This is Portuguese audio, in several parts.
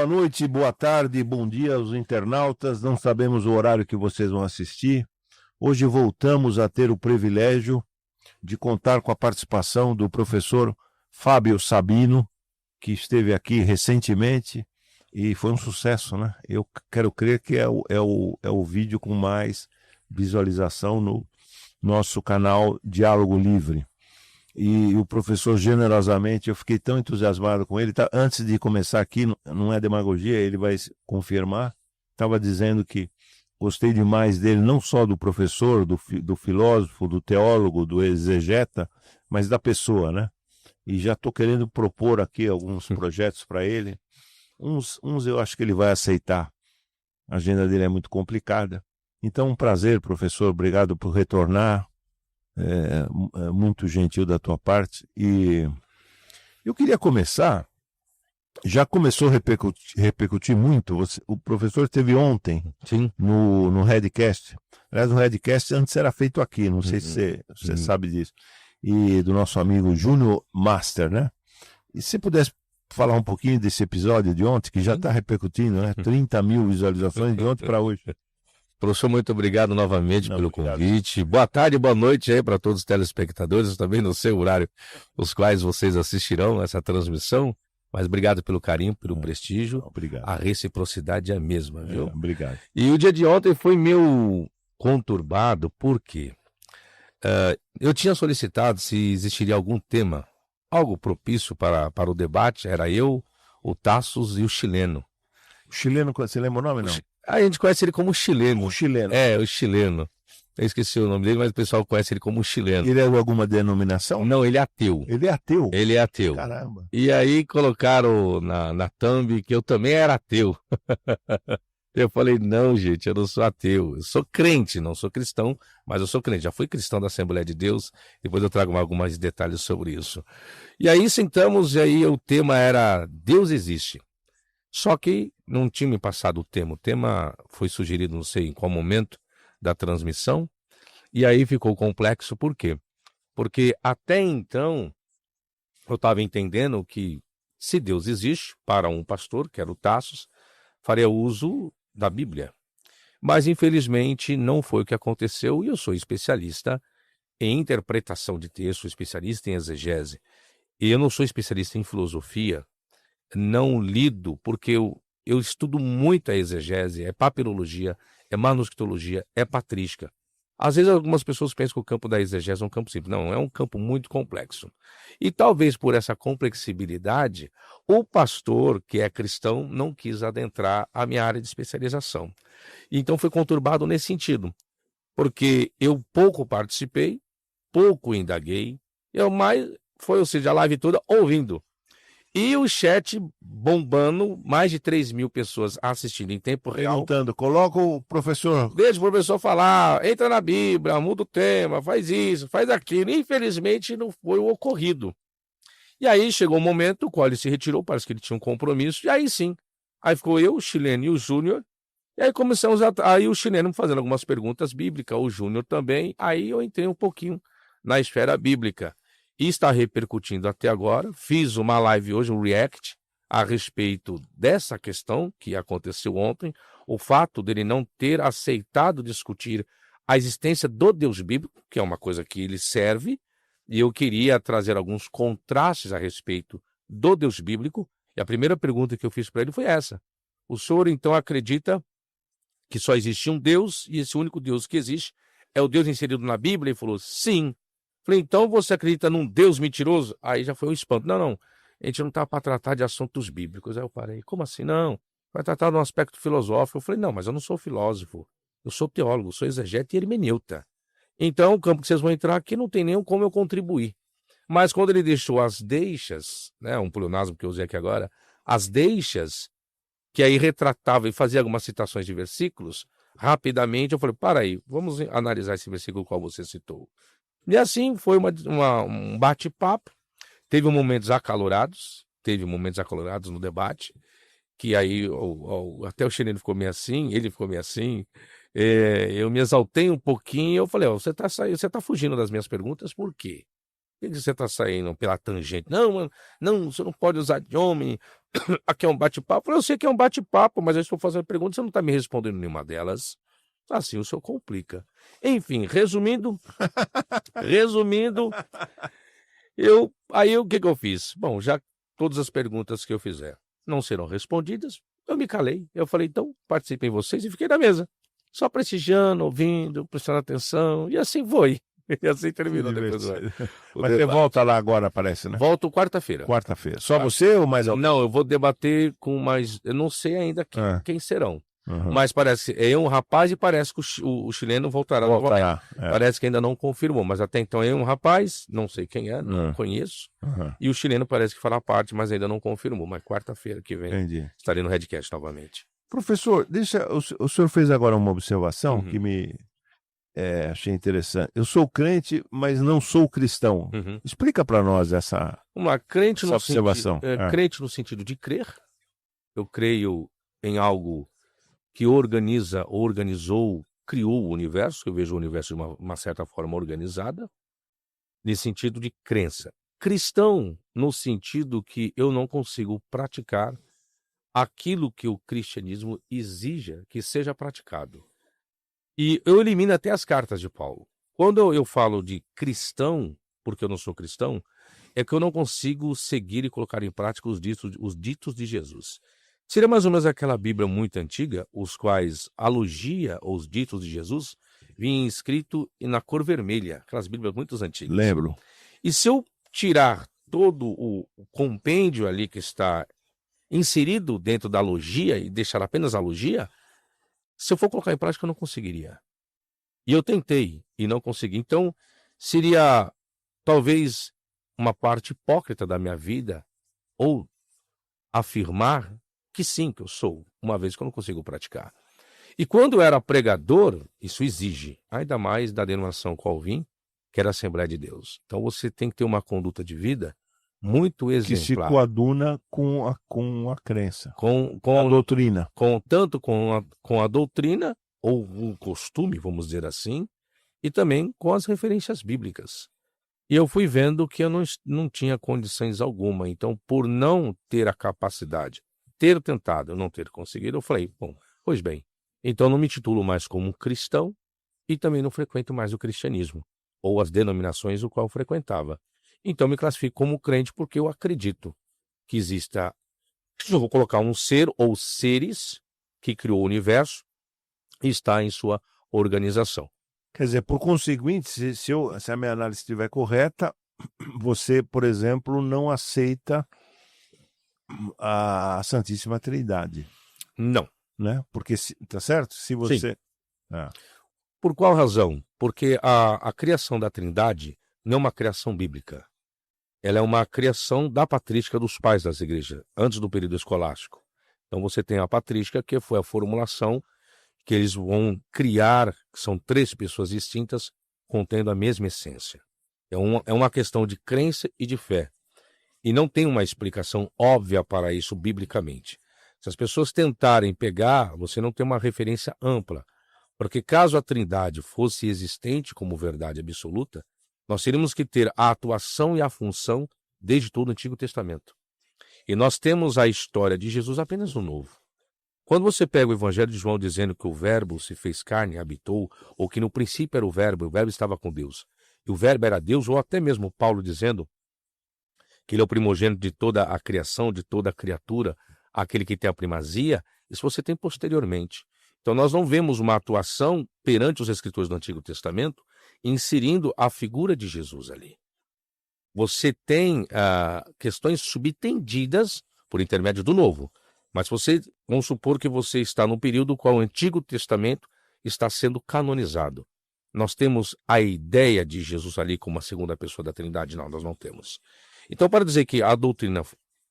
boa noite, boa tarde, bom dia aos internautas. Não sabemos o horário que vocês vão assistir. Hoje voltamos a ter o privilégio de contar com a participação do professor Fábio Sabino, que esteve aqui recentemente e foi um sucesso, né? Eu quero crer que é o vídeo com mais visualização no nosso canal Diálogo Livre. E o professor, generosamente, eu fiquei tão entusiasmado com ele. Antes de começar aqui, não é demagogia, ele vai confirmar. Estava dizendo que gostei demais dele, não só do professor, do filósofo, do teólogo, do exegeta, mas da pessoa, né? E já estou querendo propor aqui alguns projetos para ele. Uns eu acho que ele vai aceitar. A agenda dele é muito complicada. Então, um prazer, professor. Obrigado por retornar. É muito gentil da tua parte. E eu queria começar, já começou a repercutir muito, o professor esteve ontem no Redcast. Aliás, o Redcast antes era feito aqui, não sei se você sabe disso, e do nosso amigo Júnior Master, né? E se pudesse falar um pouquinho desse episódio de ontem, que já está repercutindo, né? 30 mil visualizações de ontem para hoje. Professor, muito obrigado novamente pelo convite. Boa tarde, boa noite aí para todos os telespectadores. Também não sei o horário os quais vocês assistirão essa transmissão, mas obrigado pelo carinho, pelo prestígio. Obrigado. A reciprocidade é a mesma, viu? Obrigado. E o dia de ontem foi meio conturbado, porque eu tinha solicitado se existiria algum tema, algo propício para o debate. Era eu, o Tassos e o chileno. O chileno, você lembra o nome, não? A gente conhece ele como chileno. O chileno. É, o chileno. Eu esqueci o nome dele, mas o pessoal conhece ele como chileno. Ele é de alguma denominação? Não, ele é ateu. Ele é ateu? Ele é ateu. Caramba. E aí colocaram na thumb que eu também era ateu. Eu falei, não, gente, eu não sou ateu. Eu sou crente, não sou cristão, mas eu sou crente. Já fui cristão da Assembleia de Deus, depois eu trago alguns detalhes sobre isso. E aí sentamos, e aí o tema era Deus existe. Só que não tinha me passado o tema. O tema foi sugerido, não sei em qual momento da transmissão, e aí ficou complexo. Por quê? Porque até então eu estava entendendo que se Deus existe, para um pastor, que era o Tassos, faria uso da Bíblia. Mas infelizmente não foi o que aconteceu, e eu sou especialista em interpretação de texto, especialista em exegese. E eu não sou especialista em filosofia, não lido, porque eu estudo muito a exegese, é papirologia, é manuscritologia, é patrística. Às vezes algumas pessoas pensam que o campo da exegese é um campo simples. Não, é um campo muito complexo. E talvez por essa complexibilidade, o pastor, que é cristão, não quis adentrar a minha área de especialização. Então foi conturbado nesse sentido, porque eu pouco participei, pouco indaguei, ou seja, a live toda ouvindo. E o chat bombando, mais de 3 mil pessoas assistindo em tempo real. Perguntando, coloca o professor. Deixa o professor falar, entra na Bíblia, muda o tema, faz isso, faz aquilo. Infelizmente não foi o ocorrido. E aí chegou um momento, o qual ele se retirou, parece que ele tinha um compromisso, e aí sim. Aí ficou eu, o chileno e o Júnior. E aí começamos aí o chileno fazendo algumas perguntas bíblicas, o Júnior também. Aí eu entrei um pouquinho na esfera bíblica. E está repercutindo até agora. Fiz uma live hoje, um react, a respeito dessa questão que aconteceu ontem, o fato dele não ter aceitado discutir a existência do Deus bíblico, que é uma coisa que ele serve, e eu queria trazer alguns contrastes a respeito do Deus bíblico, e a primeira pergunta que eu fiz para ele foi essa. O senhor, então, acredita que só existe um Deus, e esse único Deus que existe é o Deus inserido na Bíblia? Ele falou, sim. Falei, então você acredita num Deus mentiroso? Aí já foi um espanto. Não, a gente não está para tratar de assuntos bíblicos. Aí eu parei, como assim? Não, vai tratar de um aspecto filosófico. Eu falei, não, mas eu não sou filósofo, eu sou teólogo, sou exegeta e hermeneuta. Então o campo que vocês vão entrar aqui não tem nem como eu contribuir. Mas quando ele deixou as deixas, né, um pleonasmo que eu usei aqui agora, as deixas, que aí retratava e fazia algumas citações de versículos, rapidamente eu falei, para aí, vamos analisar esse versículo qual você citou. E assim foi um bate-papo. Teve momentos acalorados no debate, que aí até o chileno ficou meio assim, ele ficou meio assim. Eu me exaltei um pouquinho, eu falei, você tá fugindo das minhas perguntas, por quê? Por que você está saindo pela tangente? Não, mano, não, você não pode usar de homem. Aqui é um bate-papo. Eu falei, eu sei que é um bate-papo, mas eu estou fazendo perguntas, você não está me respondendo nenhuma delas. Assim o senhor complica. Enfim, resumindo, aí o que eu fiz? Bom, já todas as perguntas que eu fizer não serão respondidas, eu me calei. Eu falei, então, participem vocês, e fiquei na mesa, só prestigiando, ouvindo, prestando atenção, e assim foi. E assim terminou depois do Mas você volta lá agora, parece, né? Volto quarta-feira. Quarta-feira. Só você ou mais alguém? Não, eu vou debater com mais. Eu não sei ainda quem serão. Uhum. Mas parece que é um rapaz e parece que o chileno voltará novamente. Parece que ainda não confirmou, mas até então é um rapaz, não sei quem é, não conheço. E o chileno parece que fará parte, mas ainda não confirmou. Mas quarta-feira que vem estarei no Redcast novamente. Professor, o senhor fez agora uma observação que me achei interessante. Eu sou crente, mas não sou cristão. Explica para nós essa observação. Crente no sentido de crer. Eu creio em algo que organizou, criou o universo. Eu vejo o universo de uma certa forma organizada, nesse sentido de crença. Cristão, no sentido que eu não consigo praticar aquilo que o cristianismo exija que seja praticado. E eu elimino até as cartas de Paulo. Quando eu falo de cristão, porque eu não sou cristão, é que eu não consigo seguir e colocar em prática os ditos de Jesus. Seria mais ou menos aquela Bíblia muito antiga, os quais a logia ou os ditos de Jesus vinham escrito na cor vermelha, aquelas Bíblias muito antigas. Lembro. E se eu tirar todo o compêndio ali que está inserido dentro da logia e deixar apenas a logia, se eu for colocar em prática eu não conseguiria. E eu tentei e não consegui. Então seria talvez uma parte hipócrita da minha vida ou afirmar que sim, que eu sou, uma vez que eu não consigo praticar. E quando eu era pregador, isso exige, ainda mais da denominação qual vim, que era a Assembleia de Deus. Então você tem que ter uma conduta de vida muito exemplar. Que se coaduna com a crença, com a doutrina. Tanto com a doutrina, ou um costume, vamos dizer assim, e também com as referências bíblicas. E eu fui vendo que eu não tinha condições alguma. Então, por não ter a capacidade, ter tentado, eu não ter conseguido, eu falei, bom, pois bem, então não me titulo mais como cristão e também não frequento mais o cristianismo, ou as denominações o qual eu frequentava. Então me classifico como crente porque eu acredito que exista, eu vou colocar um ser ou seres que criou o universo e está em sua organização. Quer dizer, por conseguinte, se a minha análise estiver correta, você, por exemplo, não aceita a Santíssima Trindade. Não. Né? Porque, tá certo? Se você... Sim. Por qual razão? Porque a criação da Trindade não é uma criação bíblica. Ela é uma criação da patrística dos pais das igrejas, antes do período escolástico. Então você tem a patrística, que foi a formulação que eles vão criar, que são 3 pessoas distintas, contendo a mesma essência. É uma questão de crença e de fé. E não tem uma explicação óbvia para isso biblicamente. Se as pessoas tentarem pegar, você não tem uma referência ampla. Porque caso a Trindade fosse existente como verdade absoluta, nós teríamos que ter a atuação e a função desde todo o Antigo Testamento. E nós temos a história de Jesus apenas no Novo. Quando você pega o Evangelho de João dizendo que o Verbo se fez carne e habitou, ou que no princípio era o Verbo estava com Deus, e o Verbo era Deus, ou até mesmo Paulo dizendo que ele é o primogênito de toda a criação, de toda a criatura, aquele que tem a primazia, isso você tem posteriormente. Então nós não vemos uma atuação perante os escritores do Antigo Testamento inserindo a figura de Jesus ali. Você tem questões subtendidas por intermédio do Novo, mas vamos supor que você está num período qual o Antigo Testamento está sendo canonizado. Nós temos a ideia de Jesus ali como a segunda pessoa da Trindade? Não, nós não temos. Então, para dizer que a doutrina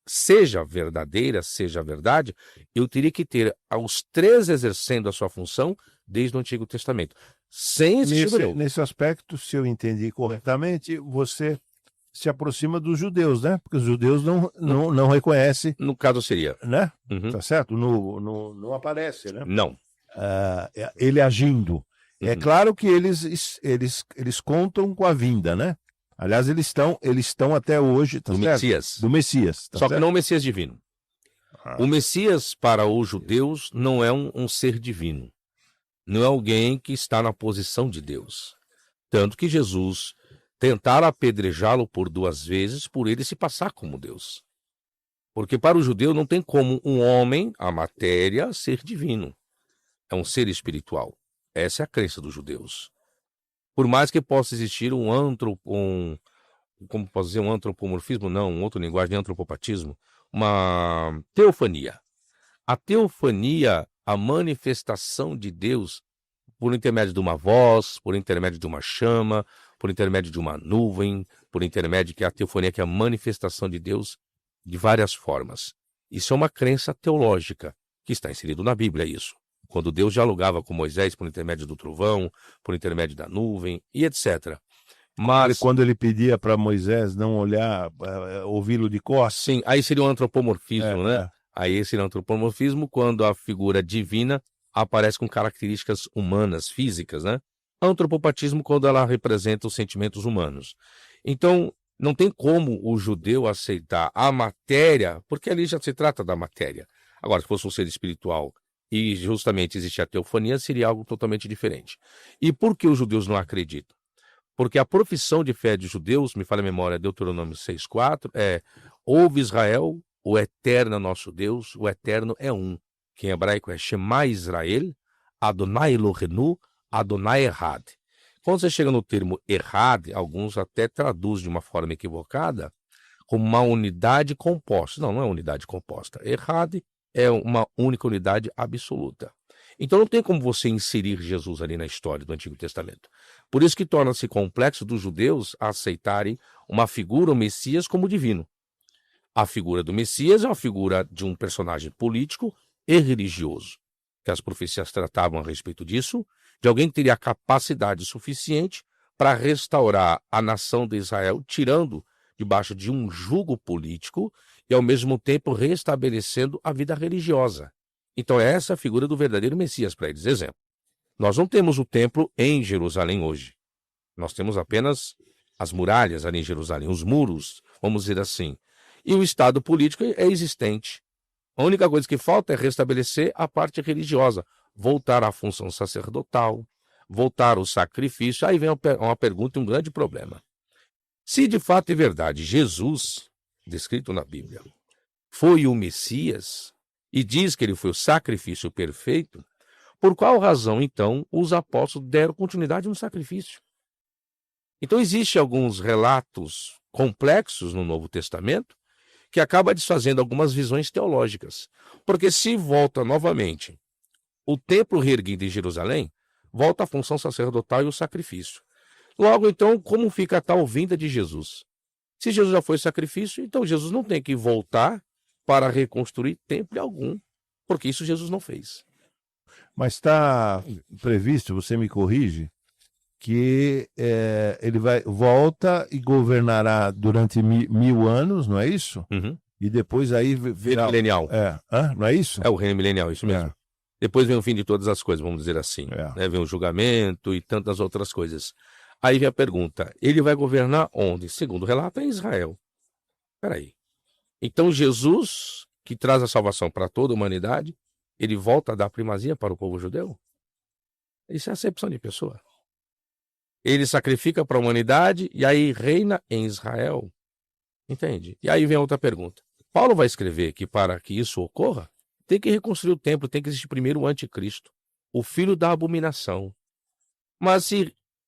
seja verdadeira, seja verdade, eu teria que ter os 3 exercendo a sua função desde o Antigo Testamento. Sem existir nesse aspecto, se eu entendi corretamente, você se aproxima dos judeus, né? Porque os judeus não reconhecem. No caso seria. Né? Tá certo? Não aparece, né? Não. Ele agindo. É claro que eles contam com a vinda, né? Aliás, eles estão até hoje, tá Do certo? Messias. Do Messias. Tá Só que certo? não o Messias divino. O Messias, para os judeus, não é um ser divino. Não é alguém que está na posição de Deus. Tanto que Jesus tentaram apedrejá-lo por 2 vezes por ele se passar como Deus. Porque para o judeu não tem como um homem, a matéria, ser divino. É um ser espiritual. Essa é a crença dos judeus. Por mais que possa existir como posso dizer, um antropomorfismo, não, um outro linguagem de antropopatismo, uma teofania. A teofania, a manifestação de Deus por intermédio de uma voz, por intermédio de uma chama, por intermédio de uma nuvem, por intermédio que é a teofania, que é a manifestação de Deus de várias formas. Isso é uma crença teológica que está inserido na Bíblia, isso. Quando Deus dialogava com Moisés por intermédio do trovão, por intermédio da nuvem e etc. Mas Quando ele pedia para Moisés não olhar, ouvi-lo de costas. sim, aí seria um antropomorfismo, né? É. Aí seria um antropomorfismo quando a figura divina aparece com características humanas, físicas, né? Antropopatismo quando ela representa os sentimentos humanos. Então, não tem como o judeu aceitar a matéria, porque ali já se trata da matéria. Agora, se fosse um ser espiritual e justamente existir a teofania, seria algo totalmente diferente. E por que os judeus não acreditam? Porque a profissão de fé de judeus, me fala a memória, Deuteronômio 6,4, ouve Israel, o eterno é nosso Deus, o eterno é um, que em hebraico é Shema Israel, Adonai Elohenu, Adonai Errad. Quando você chega no termo Errad, alguns até traduzem de uma forma equivocada como uma unidade composta. Não, não é unidade composta. Errad é uma única unidade absoluta. Então não tem como você inserir Jesus ali na história do Antigo Testamento. Por isso que torna-se complexo dos judeus aceitarem uma figura, o Messias, como divino. A figura do Messias é uma figura de um personagem político e religioso, que as profecias tratavam a respeito disso, de alguém que teria capacidade suficiente para restaurar a nação de Israel, tirando debaixo de um jugo político e, ao mesmo tempo, restabelecendo a vida religiosa. Então, é essa a figura do verdadeiro Messias para eles. Exemplo, nós não temos o templo em Jerusalém hoje. Nós temos apenas as muralhas ali em Jerusalém, os muros, vamos dizer assim. E o Estado político é existente. A única coisa que falta é restabelecer a parte religiosa, voltar à função sacerdotal, voltar ao sacrifício. Aí vem uma pergunta e um grande problema. Se de fato é verdade, Jesus, descrito na Bíblia, foi o Messias e diz que ele foi o sacrifício perfeito, por qual razão, então, os apóstolos deram continuidade no sacrifício? Então, existem alguns relatos complexos no Novo Testamento que acaba desfazendo algumas visões teológicas. Porque se volta novamente o templo reerguido em Jerusalém, volta a função sacerdotal e o sacrifício. Logo, então, como fica a tal vinda de Jesus? Se Jesus já foi sacrifício, então Jesus não tem que voltar para reconstruir templo algum, porque isso Jesus não fez. Mas está previsto, você me corrige, que ele volta e governará durante 1000 anos, não é isso? Uhum. E depois aí virá... milenial. Não é isso? É o reino milenial, isso mesmo. Depois vem o fim de todas as coisas, vamos dizer assim. Né? Vem o julgamento e tantas outras coisas. Aí vem a pergunta, ele vai governar onde? Segundo o relato, é em Israel. Espera aí. Então Jesus, que traz a salvação para toda a humanidade, ele volta a dar primazia para o povo judeu? Isso é acepção de pessoa. Ele sacrifica para a humanidade e aí reina em Israel. Entende? E aí vem a outra pergunta. Paulo vai escrever que para que isso ocorra, tem que reconstruir o templo, tem que existir primeiro o anticristo, o filho da abominação. Mas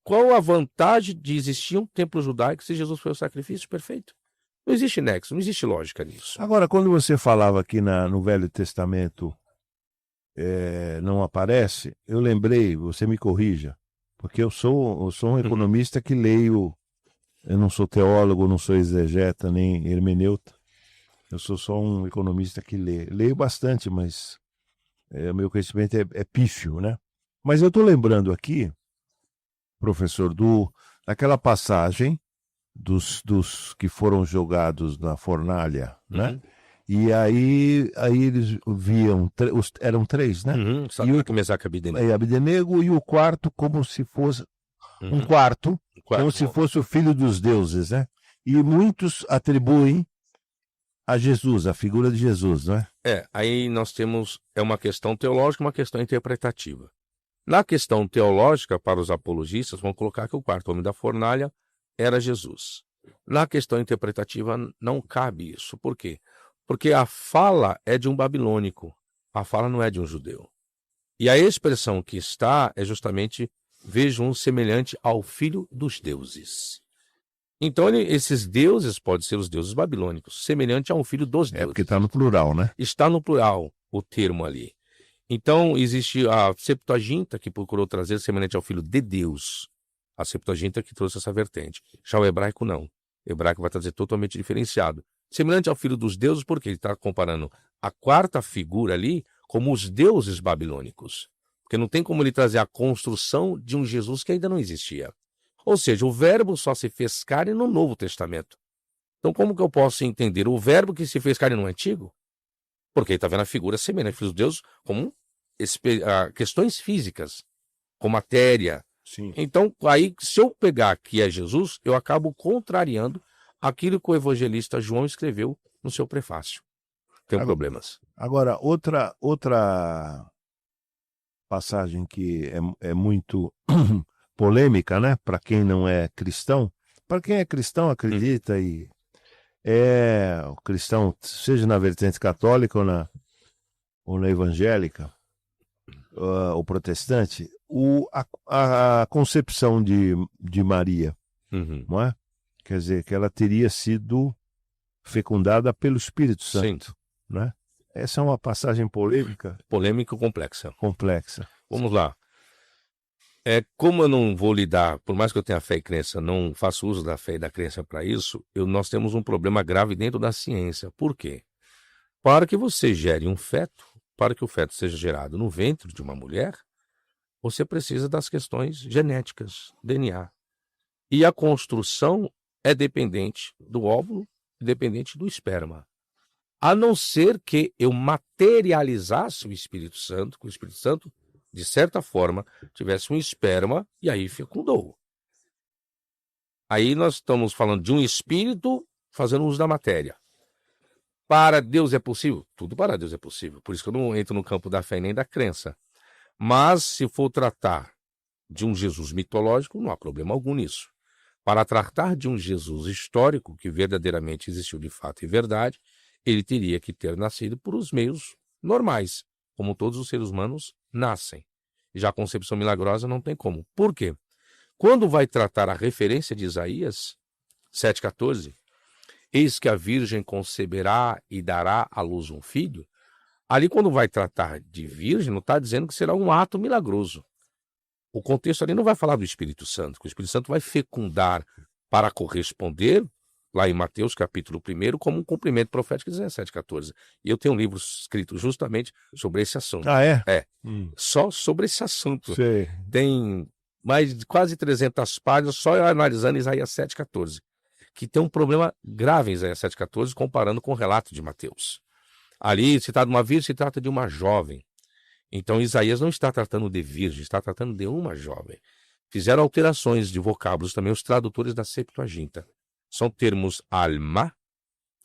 qual a vantagem de existir um templo judaico se Jesus foi o sacrifício perfeito? Não existe nexo, não existe lógica nisso. Agora, quando você falava aqui no Velho Testamento, não aparece, eu lembrei, você me corrija, porque eu sou um economista que leio, eu não sou teólogo, não sou exegeta, nem hermeneuta, eu sou só um economista que leio bastante, mas o meu conhecimento é pífio, né? Mas eu estou lembrando aqui, professor, daquela passagem dos que foram jogados na fornalha, né? E aí eles viam, eram 3, né? Sadraque, Mesaque e Abdenego. Abdenego, e o quarto como se fosse um quarto, como se fosse o filho dos deuses, né? E muitos atribuem a Jesus, a figura de Jesus, não é? Aí nós temos uma questão teológica e uma questão interpretativa. Na questão teológica, para os apologistas, vão colocar que o quarto homem da fornalha era Jesus. Na questão interpretativa, não cabe isso. Por quê? Porque a fala é de um babilônico, a fala não é de um judeu. E a expressão que está é justamente, vejo um semelhante ao filho dos deuses. Então, esses deuses podem ser os deuses babilônicos, semelhante a um filho dos deuses. Porque está no plural, né? Está no plural o termo ali. Então, existe a Septuaginta, que procurou trazer semelhante ao filho de Deus. A Septuaginta que trouxe essa vertente. Já o hebraico não. O hebraico vai trazer totalmente diferenciado. Semelhante ao filho dos deuses, porque ele está comparando a quarta figura ali como os deuses babilônicos. Porque não tem como ele trazer a construção de um Jesus que ainda não existia. Ou seja, o verbo só se fez carne no Novo Testamento. Então, como que eu posso entender o verbo que se fez carne no Antigo? Porque ele está vendo a figura semelhante ao filho dos deuses como questões físicas, com matéria. Sim. Então, aí, se eu pegar que é Jesus, eu acabo contrariando aquilo que o evangelista João escreveu no seu prefácio. Tem problemas. Agora, outra passagem que é muito polêmica, né? Para quem não é cristão. Para quem é cristão, acredita e o cristão, seja na vertente católica ou na evangélica, ou protestante, a concepção de Maria, não é? Quer dizer, que ela teria sido fecundada pelo Espírito Santo, não é? Essa é uma passagem polêmica. Polêmica e complexa. Complexa. Vamos lá. Como eu não vou lidar, por mais que eu tenha fé e crença, não faço uso da fé e da crença para isso, nós temos um problema grave dentro da ciência. Por quê? Para que você gere um feto, para que o feto seja gerado no ventre de uma mulher, você precisa das questões genéticas, DNA. E a construção é dependente do óvulo, dependente do esperma. A não ser que eu materializasse o Espírito Santo, que o Espírito Santo, de certa forma, tivesse um esperma e aí fecundou. Aí nós estamos falando de um espírito fazendo uso da matéria. Para Deus é possível? Tudo para Deus é possível. Por isso que eu não entro no campo da fé nem da crença. Mas se for tratar de um Jesus mitológico, não há problema algum nisso. Para tratar de um Jesus histórico, que verdadeiramente existiu de fato e verdade, ele teria que ter nascido por os meios normais, como todos os seres humanos nascem. Já a concepção milagrosa não tem como. Por quê? Quando vai tratar a referência de Isaías 7,14, eis que a virgem conceberá e dará à luz um filho, ali quando vai tratar de virgem, não está dizendo que será um ato milagroso. O contexto ali não vai falar do Espírito Santo, que o Espírito Santo vai fecundar para corresponder, lá em Mateus capítulo 1, como um cumprimento profético 17,14. E eu tenho um livro escrito justamente sobre esse assunto. Ah, é? Só sobre esse assunto. Sei. Tem mais de quase 300 páginas só analisando Isaías 7,14, que tem um problema grave em Isaías 7,14 comparando com o relato de Mateus. Ali se trata de uma virgem, se trata de uma jovem. Então Isaías não está tratando de virgem, está tratando de uma jovem. Fizeram alterações de vocábulos também os tradutores da Septuaginta. São termos alma,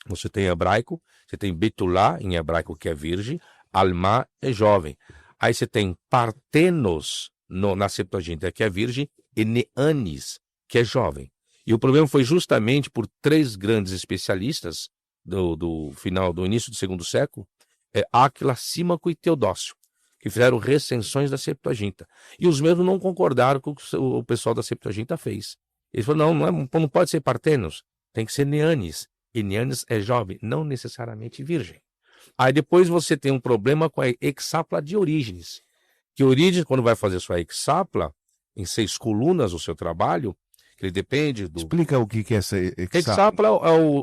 você tem hebraico, você tem betulá em hebraico que é virgem, alma é jovem. Aí você tem partenos na Septuaginta que é virgem e neanis, que é jovem. E o problema foi justamente por 3 grandes especialistas do início do segundo século, Áquila, Símaco e Teodócio, que fizeram recensões da Septuaginta. E os mesmos não concordaram com o que o pessoal da Septuaginta fez. Eles falaram, não pode ser partenos, tem que ser neanis. E neanis é jovem, não necessariamente virgem. Aí depois você tem um problema com a hexápla de Orígenes. Que Orígenes, quando vai fazer sua hexápla, em 6 colunas o seu trabalho, que ele depende do... Explica o que é essa hexápla. Hexápla,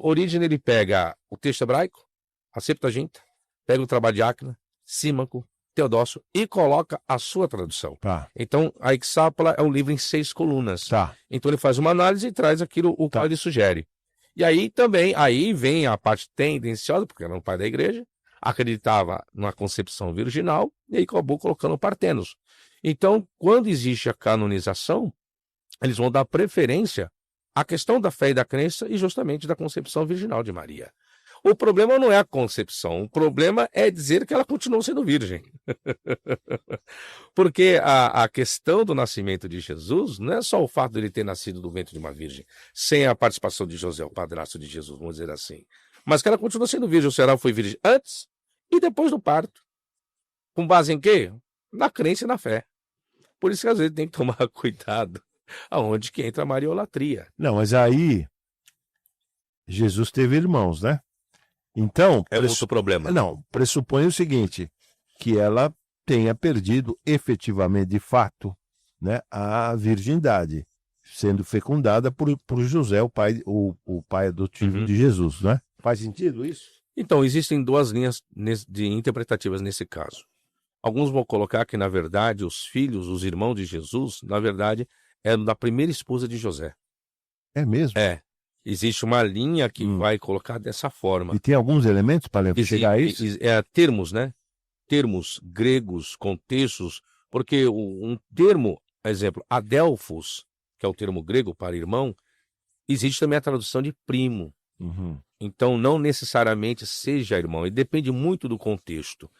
Orígenes, ele pega o texto hebraico, a Septuaginta, pega o trabalho de Áquila, Símaco, Teodócio e coloca a sua tradução. Tá. Então, a hexápla é um livro em 6 colunas. Tá. Então, ele faz uma análise e traz aquilo o qual ele sugere. E aí também, aí vem a parte tendenciosa, porque era um pai da igreja, acreditava numa concepção virginal e aí acabou colocando partenos. Então, quando existe a canonização, eles vão dar preferência à questão da fé e da crença e justamente da concepção virginal de Maria. O problema não é a concepção, o problema é dizer que ela continuou sendo virgem. Porque a questão do nascimento de Jesus não é só o fato de ele ter nascido do ventre de uma virgem, sem a participação de José, o padrasto de Jesus, vamos dizer assim. Mas que ela continua sendo virgem, ou seja, ela foi virgem antes e depois do parto. Com base em quê? Na crença e na fé. Por isso que às vezes tem que tomar cuidado aonde que entra a mariolatria. Não, mas aí Jesus teve irmãos, né? Então, É outro problema. Não, pressupõe o seguinte, que ela tenha perdido efetivamente, de fato, né, a virgindade, sendo fecundada por José, o pai adotivo de Jesus, né? Faz sentido isso? Então, existem duas linhas de interpretativas nesse caso. Alguns vão colocar que, na verdade, os filhos, os irmãos de Jesus, na verdade, eram da primeira esposa de José. É mesmo? É. Existe uma linha que vai colocar dessa forma. E tem alguns elementos para chegar a isso? Termos, né? Termos gregos, contextos, porque um termo, exemplo, adelphos, que é o termo grego para irmão, existe também a tradução de primo. Então, não necessariamente seja irmão, e depende muito do contexto.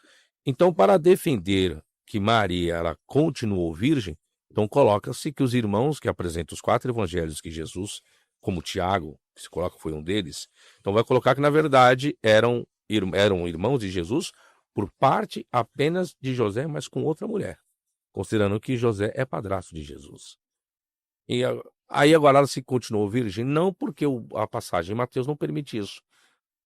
Então, para defender que Maria ela continuou virgem, então coloca-se que os irmãos que apresentam os 4 evangelhos que Jesus, como Tiago, que se coloca foi um deles, então vai colocar que, na verdade, eram irmãos de Jesus por parte apenas de José, mas com outra mulher, considerando que José é padrasto de Jesus. E aí agora ela se continuou virgem, não porque a passagem em Mateus não permite isso.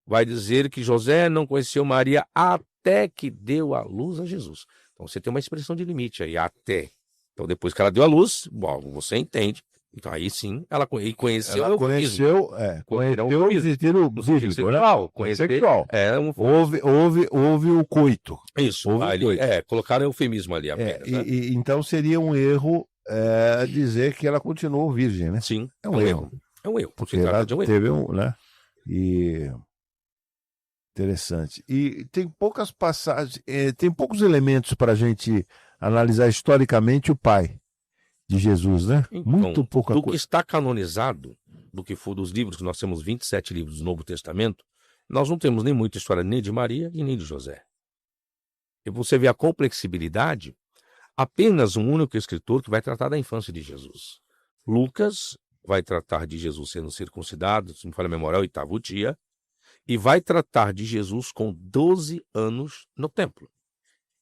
Vai dizer que José não conheceu Maria até que deu a luz a Jesus. Então você tem uma expressão de limite aí, até. Então depois que ela deu a luz, bom, você entende. Então aí sim, ela conheceu. Ela conheceu o sentido bíblico, né? Sexual. Houve o coito. Isso. Colocaram eufemismo ali apenas. Né? Então seria um erro dizer que ela continuou virgem, né? Sim. É um erro. É um erro. Porque ela teve né? Interessante. E tem poucas passagens, tem poucos elementos para a gente analisar historicamente o pai de Jesus, né? Então, muito pouca coisa. Do que está canonizado, do que for dos livros, que nós temos 27 livros do Novo Testamento, nós não temos nem muita história nem de Maria e nem de José. E você vê a complexibilidade, apenas um único escritor que vai tratar da infância de Jesus. Lucas vai tratar de Jesus sendo circuncidado, se me falha a memória, o 8º dia, e vai tratar de Jesus com 12 anos no templo.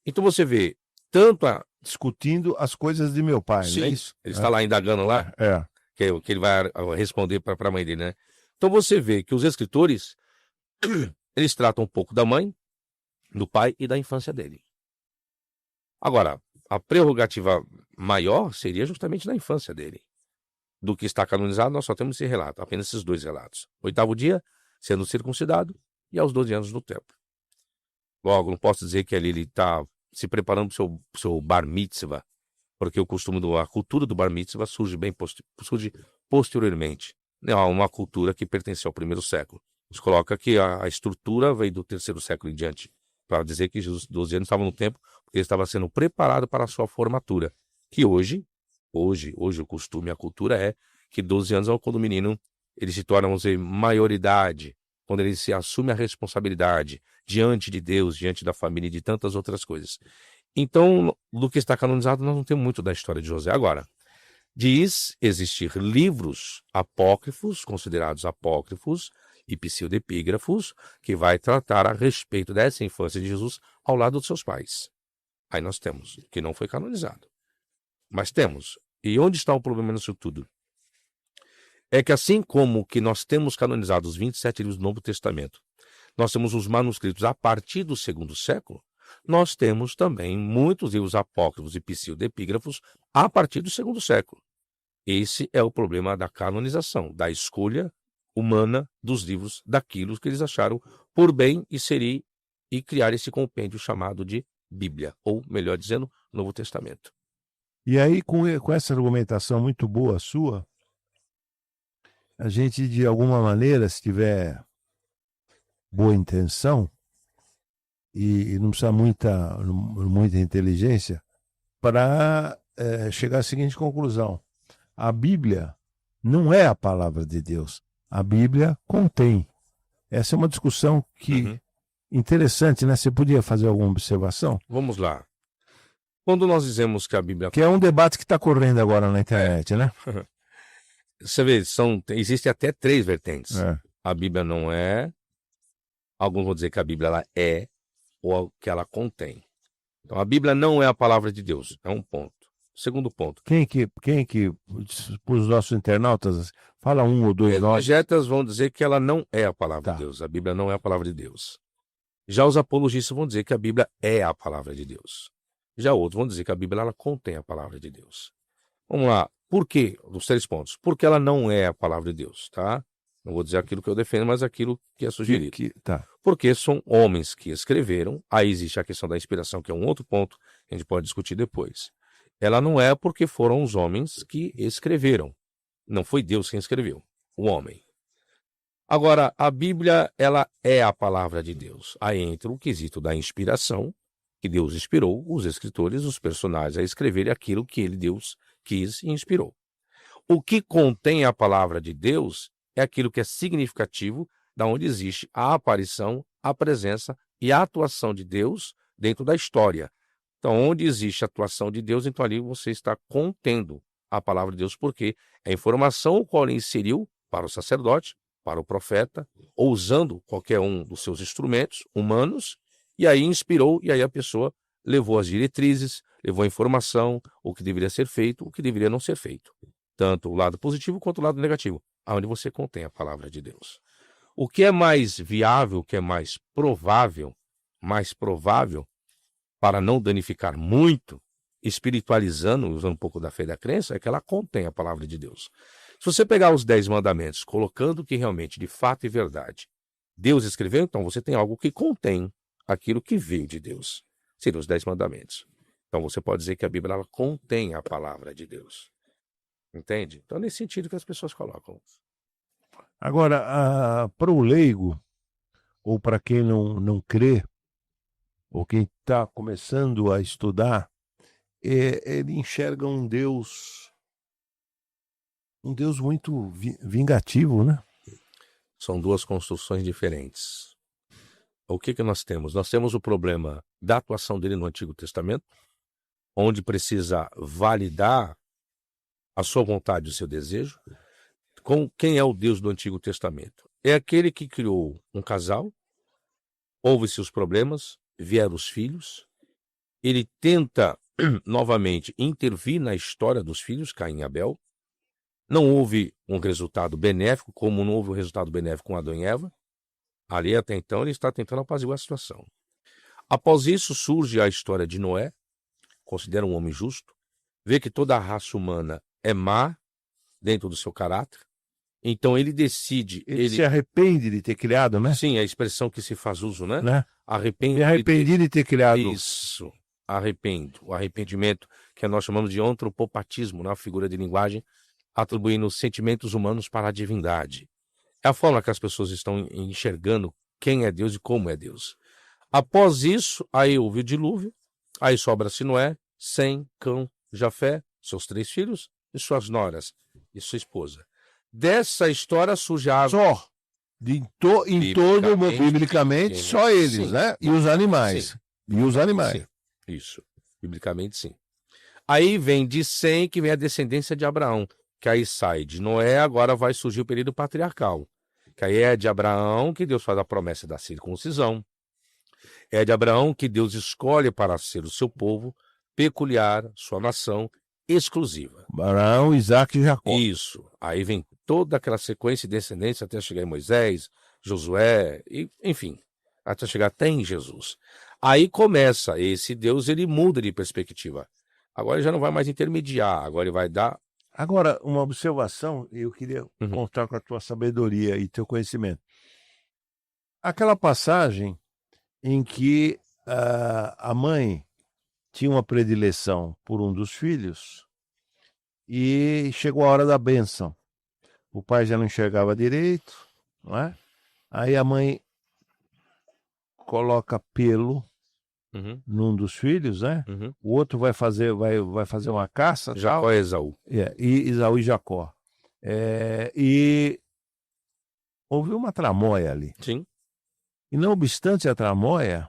Então você vê tanto discutindo as coisas de meu pai, sim, não é isso? Ele está lá indagando lá, que ele vai responder para a mãe dele, né? Então você vê que os escritores, eles tratam um pouco da mãe, do pai e da infância dele. Agora, a prerrogativa maior seria justamente na infância dele. Do que está canonizado, nós só temos esse relato, apenas esses 2 relatos. 8º dia, sendo circuncidado, e aos 12 anos no templo. Logo, não posso dizer que ali ele está se preparando para o seu bar mitzvah, porque a cultura do bar mitzvah surge posteriormente. É uma cultura que pertenceu ao 1º século. Nos coloca que a estrutura veio do 3º século em diante, para dizer que Jesus, 12 anos, estava no templo, porque ele estava sendo preparado para a sua formatura. Que hoje o costume, a cultura é que 12 anos é quando o menino ele se torna, vamos dizer, maioridade, quando ele se assume a responsabilidade diante de Deus, diante da família e de tantas outras coisas. Então, do que está canonizado, nós não temos muito da história de José. Agora, diz existir livros apócrifos, considerados apócrifos e pseudepígrafos, que vai tratar a respeito dessa infância de Jesus ao lado dos seus pais. Aí nós temos, que não foi canonizado. Mas temos. E onde está o problema nisso tudo? É que assim como que nós temos canonizado os 27 livros do Novo Testamento, nós temos os manuscritos a partir do 2º século, nós temos também muitos livros apócrifos e pseudepígrafos a partir do 2º século. Esse é o problema da canonização, da escolha humana dos livros, daquilo que eles acharam por bem e criar esse compêndio chamado de Bíblia, ou melhor dizendo, Novo Testamento. E aí, com essa argumentação muito boa sua, a gente, de alguma maneira, se tiver boa intenção, e não precisa muita inteligência, para chegar à seguinte conclusão. a Bíblia não é a palavra de Deus. A Bíblia contém. Essa é uma discussão que interessante, né? Você podia fazer alguma observação? Vamos lá. Quando nós dizemos que a Bíblia... Que é um debate que está correndo agora na internet, né? Você vê, existem até 3 vertentes. É. A Bíblia não é, alguns vão dizer que a Bíblia ela é, ou que ela contém. Então, a Bíblia não é a palavra de Deus, é um ponto. Segundo ponto. Quem que para os nossos internautas, fala um ou dois nós. Exegetas vão dizer que ela não é a palavra Tá. de Deus. A Bíblia não é a palavra de Deus. Já os apologistas vão dizer que a Bíblia é a palavra de Deus. Já outros vão dizer que a Bíblia ela contém a palavra de Deus. Vamos lá. Por quê? Dos 3 pontos. Porque ela não é a palavra de Deus, tá? Não vou dizer aquilo que eu defendo, mas aquilo que é sugerido. Tá. Porque são homens que escreveram. Aí existe a questão da inspiração, que é um outro ponto que a gente pode discutir depois. Ela não é porque foram os homens que escreveram. Não foi Deus quem escreveu, o homem. Agora, a Bíblia, ela é a palavra de Deus. Aí entra o quesito da inspiração, que Deus inspirou os escritores, os personagens a escreverem aquilo que Deus quis e inspirou. O que contém a palavra de Deus é aquilo que é significativo, da onde existe a aparição, a presença e a atuação de Deus dentro da história. Então, onde existe a atuação de Deus, então ali você está contendo a palavra de Deus, porque é a informação o qual ele inseriu para o sacerdote, para o profeta, ou usando qualquer um dos seus instrumentos humanos, e aí inspirou, e aí a pessoa levou as diretrizes, levou a informação, o que deveria ser feito, o que deveria não ser feito. Tanto o lado positivo quanto o lado negativo, aonde você contém a palavra de Deus. O que é mais viável, o que é mais provável para não danificar muito, espiritualizando, usando um pouco da fé e da crença, é que ela contém a palavra de Deus. Se você pegar os 10 mandamentos, colocando que realmente, de fato e verdade, Deus escreveu, então você tem algo que contém aquilo que veio de Deus. Seriam os 10 mandamentos. Então você pode dizer que a Bíblia ela contém a palavra de Deus. Entende? Então, nesse sentido que as pessoas colocam. Agora, para o leigo, ou para quem não crê, ou quem está começando a estudar, ele enxerga um Deus muito vingativo, né? São 2 construções diferentes. O que nós temos? Nós temos o problema da atuação dele no Antigo Testamento, onde precisa validar a sua vontade e o seu desejo. Com quem é o Deus do Antigo Testamento? É aquele que criou um casal, houve-se os problemas, vieram os filhos, ele tenta novamente intervir na história dos filhos, Caim e Abel. Não houve um resultado benéfico, como não houve um resultado benéfico com Adão e Eva. Ali até então ele está tentando apaziguar a situação. Após isso surge a história de Noé, considera um homem justo, vê que toda a raça humana é má dentro do seu caráter, então ele decide... Ele se arrepende de ter criado, né? Sim, é a expressão que se faz uso, né? Me arrependi de ter criado. Isso, o arrependimento, que nós chamamos de antropopatismo, na figura de linguagem, atribuindo os sentimentos humanos para a divindade. É a forma que as pessoas estão enxergando quem é Deus e como é Deus. Após isso, aí houve o dilúvio, aí sobra-se Noé, Sem, Cão, Jafé, seus 3 filhos e suas noras e sua esposa. Dessa história surge a... Só. Biblicamente, só eles, sim, né? E os animais. Sim. E os animais. Sim, isso. Biblicamente, sim. Aí vem de Sem, que vem a descendência de Abraão, que aí sai de Noé, agora vai surgir o período patriarcal. Que aí é de Abraão que Deus faz a promessa da circuncisão. É de Abraão que Deus escolhe para ser o seu povo peculiar, sua nação exclusiva. Abraão, Isaac e Jacó. Isso. Aí vem toda aquela sequência de descendência até chegar em Moisés, Josué, e, enfim, até chegar até em Jesus. Aí começa esse Deus, ele muda de perspectiva. Agora ele já não vai mais intermediar, agora ele vai dar... Agora, uma observação, eu queria contar com a tua sabedoria e teu conhecimento. Aquela passagem em que a mãe tinha uma predileção por um dos filhos e chegou a hora da bênção. O pai já não enxergava direito, não é? Aí a mãe coloca pelo num dos filhos, né? O outro vai fazer uma caça, Jacó tal. e Esaú. E Esaú e Jacó. E houve uma tramóia ali. Sim. E não obstante a tramóia,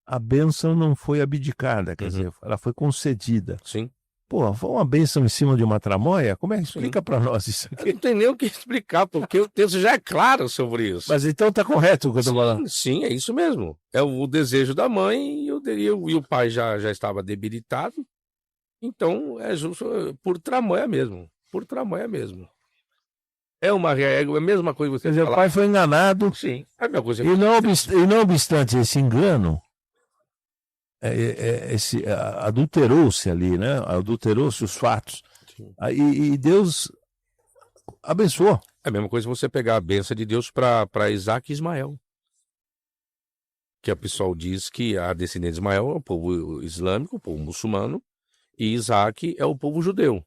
a bênção não foi abdicada, quer dizer, ela foi concedida. Sim. Pô, foi uma bênção em cima de uma tramóia? Como é que explica para nós isso aqui? Não tem nem o que explicar, porque o texto já é claro sobre isso. Mas então tá correto o que eu tô falando. Sim, é isso mesmo. É o desejo da mãe e o pai já estava debilitado. Então, é justo por tramóia mesmo. Por tramóia mesmo. É a mesma coisa que você Quer dizer, falar. o pai foi enganado. Sim, é a mesma coisa. E não obstante esse engano, adulterou-se ali, né? Adulterou-se os fatos. E Deus abençoou. É a mesma coisa você pegar a bênção de Deus para Isaac e Ismael. Que o pessoal diz que a descendência de Ismael é o povo islâmico, o povo muçulmano, e Isaac é o povo judeu.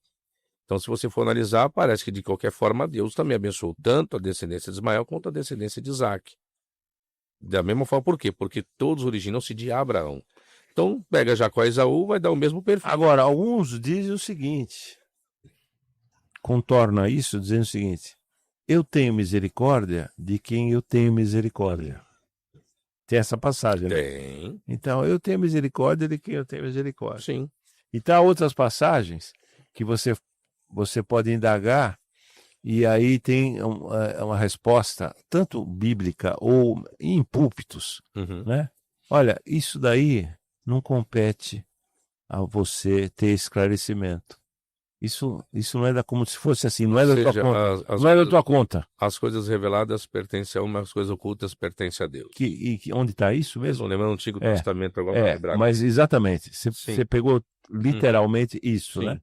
Então, se você for analisar, parece que de qualquer forma Deus também abençoou tanto a descendência de Ismael quanto a descendência de Isaac. Da mesma forma, por quê? Porque todos originam-se de Abraão. Então, pega Jacó e Esaú, vai dar o mesmo perfil. Agora, alguns dizem o seguinte, contorna isso dizendo o seguinte: eu tenho misericórdia de quem eu tenho misericórdia. Tem essa passagem, né? Tem. Então, eu tenho misericórdia de quem eu tenho misericórdia. Sim. Então, há outras passagens que você pode indagar e aí tem uma resposta, tanto bíblica ou em púlpitos, né? Olha, isso daí não compete a você ter esclarecimento. Isso não é como se fosse assim, não é da tua conta. Não é da tua conta. As coisas reveladas pertencem a uma, as coisas ocultas pertencem a Deus. Onde está isso mesmo? Não lembro no Antigo Testamento agora para lembrar. Mas exatamente, você pegou literalmente isso, né?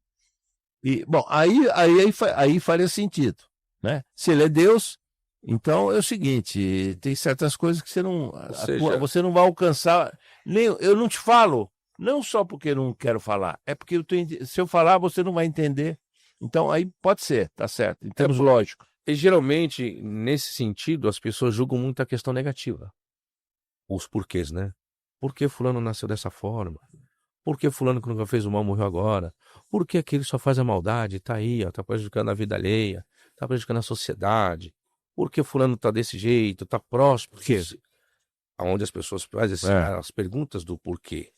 E, bom, aí faria sentido, né? Se ele é Deus, então é o seguinte, tem certas coisas que você não vai alcançar. Eu não te falo, não só porque eu não quero falar, é porque se eu falar, você não vai entender. Então aí pode ser, tá certo, em termos lógicos. E geralmente, nesse sentido, as pessoas julgam muito a questão negativa. Os porquês, né? Por que fulano nasceu dessa forma? Por que fulano que nunca fez o mal morreu agora? Por que aquele só faz a maldade, tá aí, ó, tá prejudicando a vida alheia, tá prejudicando a sociedade? Por que fulano tá desse jeito, tá próximo? Aonde as pessoas fazem as perguntas do porquê.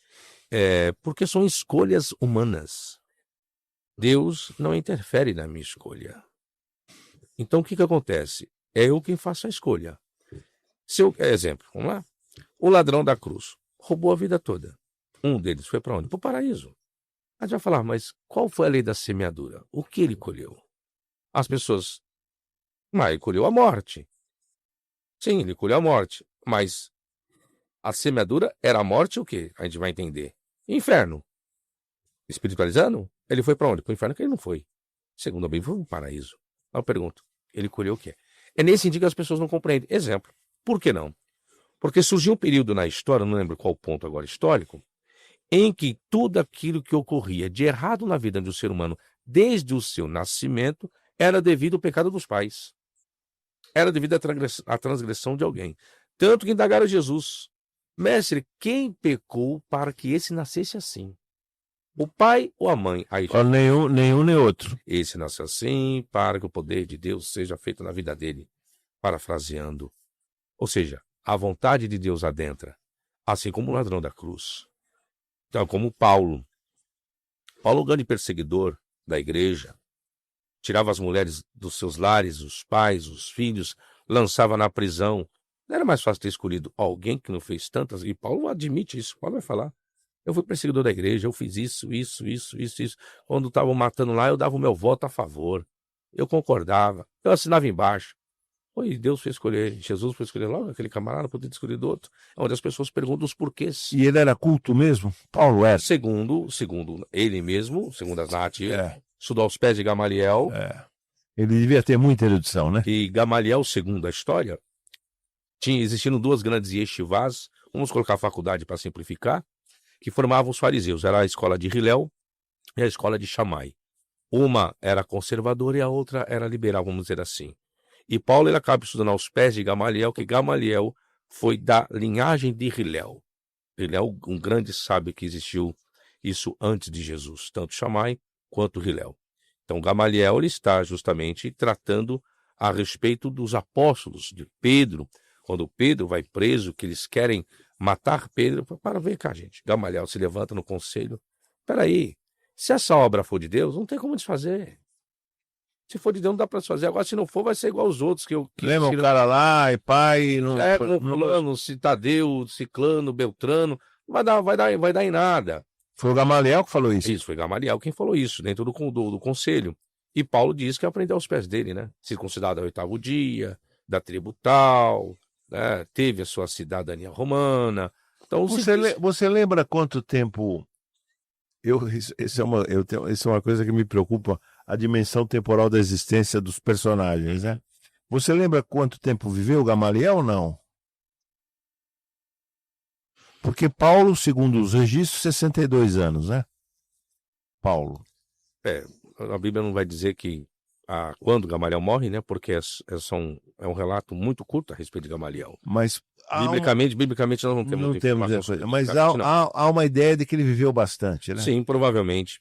Porque são escolhas humanas. Deus não interfere na minha escolha. Então, o que acontece? É eu quem faço a escolha. Exemplo, vamos lá. O ladrão da cruz roubou a vida toda. Um deles foi para onde? Para o paraíso. A gente vai falar, mas qual foi a lei da semeadura? O que ele colheu? As pessoas... Mas ele colheu a morte. Sim, ele colheu a morte. Mas a semeadura era a morte o quê? A gente vai entender. Inferno. Espiritualizando, ele foi para onde? Para o inferno que ele não foi. Segundo a Bíblia, foi para o paraíso. Eu pergunto, ele colheu o quê? É nesse sentido que as pessoas não compreendem. Exemplo, por que não? Porque surgiu um período na história, não lembro qual ponto agora histórico, em que tudo aquilo que ocorria de errado na vida do ser humano, desde o seu nascimento, era devido ao pecado dos pais. Era devido à transgressão de alguém. Tanto que indagaram Jesus. Mestre, quem pecou para que esse nascesse assim? O pai ou a mãe? Aí, nenhum nem outro. Esse nasceu assim para que o poder de Deus seja feito na vida dele. Parafraseando. Ou seja, a vontade de Deus adentra. Assim como o ladrão da cruz. Então, como Paulo. Paulo, grande perseguidor da igreja, tirava as mulheres dos seus lares, os pais, os filhos, lançava na prisão. Não era mais fácil ter escolhido alguém que não fez tantas? E Paulo admite isso. Paulo vai falar. Eu fui perseguidor da igreja, eu fiz isso. Quando estavam matando lá, eu dava o meu voto a favor. Eu concordava. Eu assinava embaixo. Foi Deus foi escolher, Jesus foi escolher logo aquele camarada, podia ter escolhido outro. É onde as pessoas perguntam os porquês. E ele era culto mesmo? Paulo era. Segundo ele mesmo, segundo as narrativas, estudou aos pés de Gamaliel. Ele devia ter muita erudição, né? E Gamaliel, segundo a história, existindo duas grandes yeshivás, vamos colocar a faculdade para simplificar, que formavam os fariseus. Era a escola de Hillel e a escola de Shammai. Uma era conservadora e a outra era liberal, vamos dizer assim. E Paulo ele acaba estudando aos pés de Gamaliel, que Gamaliel foi da linhagem de Hillel. Ele é um grande sábio que existiu isso antes de Jesus, tanto Shammai quanto Hillel. Então, Gamaliel ele está justamente tratando a respeito dos apóstolos, de Pedro. Quando Pedro vai preso, que eles querem matar Pedro, para ver cá, gente. Gamaliel se levanta no conselho. Espera aí, se essa obra for de Deus, não tem como desfazer. Se for de Deus, não dá para desfazer. Agora, se não for, vai ser igual aos outros. Lembra o cara lá, e pai... Não, com fulano, Citadeu, Ciclano, Beltrano, vai dar em nada. Foi o Gamaliel que falou isso? Isso, foi Gamaliel quem falou isso, dentro do conselho. E Paulo diz que aprendeu aos pés dele, né? Circuncidado ao 8º dia, da tribo tal, né? Teve a sua cidadania romana. Então, Você lembra quanto tempo... Isso é uma coisa que me preocupa, a dimensão temporal da existência dos personagens, né? Você lembra quanto tempo viveu Gamaliel ou não? Porque Paulo, segundo os registros, 62 anos, né? Paulo. A Bíblia não vai dizer que quando Gamaliel morre, né? Porque é um relato muito curto a respeito de Gamaliel. Mas biblicamente nós não temos muita informação sobre isso. Mas há uma ideia de que ele viveu bastante, né? Sim, provavelmente,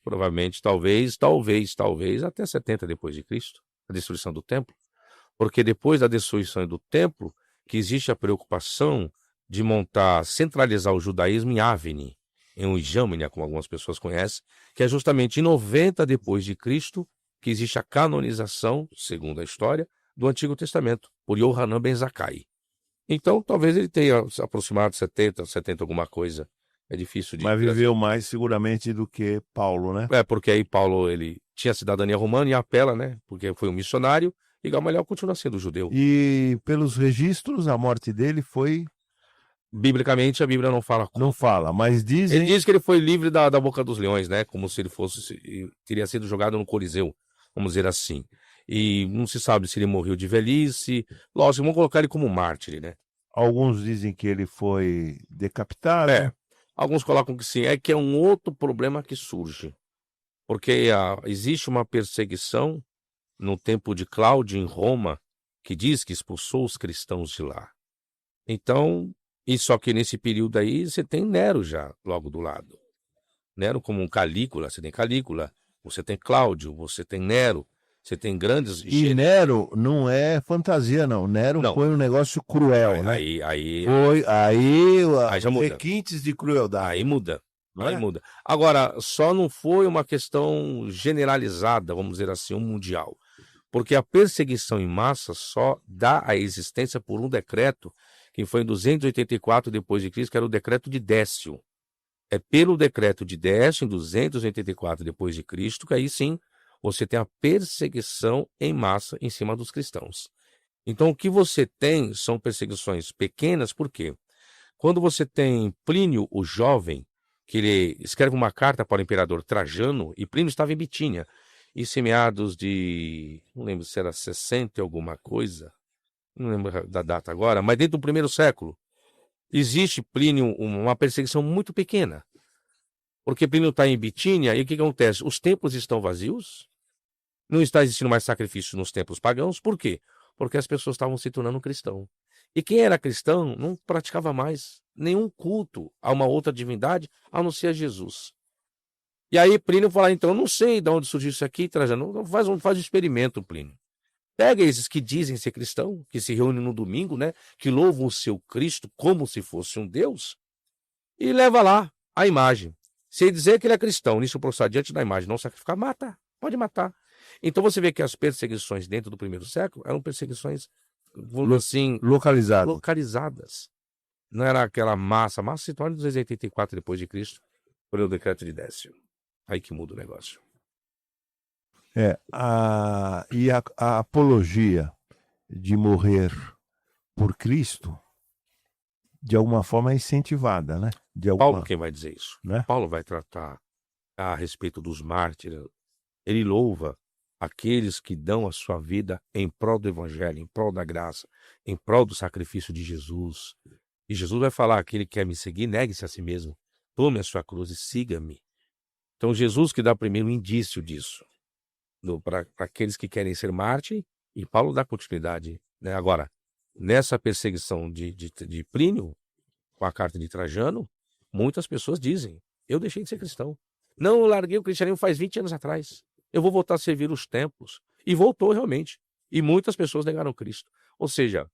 talvez até 70 depois de Cristo, a destruição do templo. Porque depois da destruição do templo, que existe a preocupação de centralizar o judaísmo em Avni, em Ujâmnia, como algumas pessoas conhecem, que é justamente em 90 depois de Cristo que existe a canonização, segundo a história, do Antigo Testamento, por Yohanan ben Zakkai. Então, talvez ele tenha se aproximado de 70 alguma coisa. É difícil de... Mas viveu mais, seguramente, do que Paulo, né? Porque aí Paulo, ele tinha cidadania romana e apela, né? Porque foi um missionário, e Gamaliel continua sendo judeu. E pelos registros, a morte dele foi... Biblicamente, a Bíblia não fala como. Não fala, mas dizem... Ele diz que ele foi livre da boca dos leões, né? Como se ele teria sido jogado no Coliseu, vamos dizer assim. E não se sabe se ele morreu de velhice. Lógico, vamos colocar ele como mártir, né? Alguns dizem que ele foi decapitado. Alguns colocam que sim. É que é um outro problema que surge. Porque existe uma perseguição no tempo de Cláudio em Roma, que diz que expulsou os cristãos de lá. Então... E só que nesse período aí você tem Nero já logo do lado. Nero como um Calígula, você tem Calígula, você tem Cláudio, você tem Nero, você tem grandes... E Nero não é fantasia, não. Nero foi um negócio cruel, né? Aí já muda. Requintes de crueldade. Aí muda. Muda. Agora, só não foi uma questão generalizada, vamos dizer assim, mundial. Porque a perseguição em massa só dá a existência por um decreto que foi em 284 depois de Cristo, que era o decreto de Décio. É pelo decreto de Décio, em 284 depois de Cristo, que aí sim você tem a perseguição em massa em cima dos cristãos. Então o que você tem são perseguições pequenas, por quê? Quando você tem Plínio o Jovem, que ele escreve uma carta para o imperador Trajano, e Plínio estava em Bitínia, isso em meados de, não lembro se era 60 alguma coisa, não lembro da data agora, mas dentro do 1º século, existe Plínio uma perseguição muito pequena. Porque Plínio está em Bitínia e o que acontece? Os templos estão vazios, não está existindo mais sacrifício nos templos pagãos. Por quê? Porque as pessoas estavam se tornando cristão. E quem era cristão não praticava mais nenhum culto a uma outra divindade, a não ser a Jesus. E aí Plínio fala, então, não sei de onde surgiu isso aqui, Trajano, faz um experimento, Plínio. Pega esses que dizem ser cristão, que se reúnem no domingo, né? Que louvam o seu Cristo como se fosse um Deus, e leva lá a imagem. Se ele dizer que ele é cristão, nisso procede diante da imagem, não sacrificar, mata, pode matar. Então você vê que as perseguições dentro do 1º século eram perseguições, assim, localizadas. Não era aquela massa se torna em 284 depois de Cristo, pelo decreto de Décio. Aí que muda o negócio. E a apologia de morrer por Cristo, de alguma forma, é incentivada, né? Paulo quem vai dizer isso? Né? Paulo vai tratar a respeito dos mártires. Ele louva aqueles que dão a sua vida em prol do evangelho, em prol da graça, em prol do sacrifício de Jesus. E Jesus vai falar, aquele que quer me seguir, negue-se a si mesmo, tome a sua cruz e siga-me. Então Jesus que dá primeiro um indício disso. Para aqueles que querem ser mártir, e Paulo dá continuidade, né? Agora, nessa perseguição de Plínio, com a carta de Trajano, Muitas pessoas dizem, eu deixei de ser cristão. Não, eu larguei o cristianismo faz 20 anos atrás. Eu vou voltar a servir os templos. E voltou realmente. E muitas pessoas negaram Cristo. Ou seja,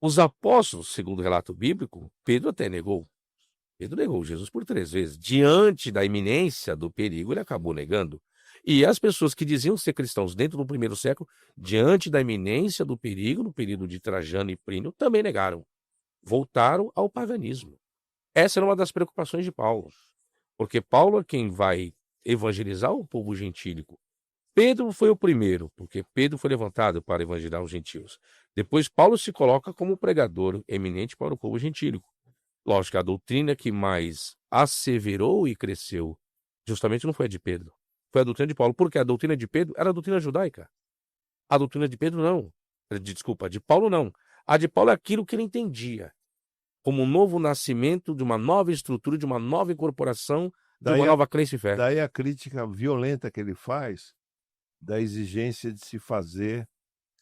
os apóstolos, segundo o relato bíblico, Pedro até negou. Pedro negou Jesus por 3 vezes. Diante da iminência do perigo, ele acabou negando. E as pessoas que diziam ser cristãos dentro do primeiro século, diante da iminência do perigo, no período de Trajano e Plínio, também negaram. Voltaram ao paganismo. Essa era uma das preocupações de Paulo. Porque Paulo é quem vai evangelizar o povo gentílico. Pedro foi o primeiro, porque Pedro foi levantado para evangelizar os gentios. Depois, Paulo se coloca como pregador eminente para o povo gentílico. Lógico que a doutrina que mais asseverou e cresceu justamente não foi a de Pedro. Foi a doutrina de Paulo. Porque a doutrina de Pedro era a doutrina judaica. A doutrina de Pedro não. Desculpa, a de Paulo não. A de Paulo é aquilo que ele entendia como um novo nascimento de uma nova estrutura, de uma nova incorporação, de uma nova crença e fé. Daí a crítica violenta que ele faz da exigência de se fazer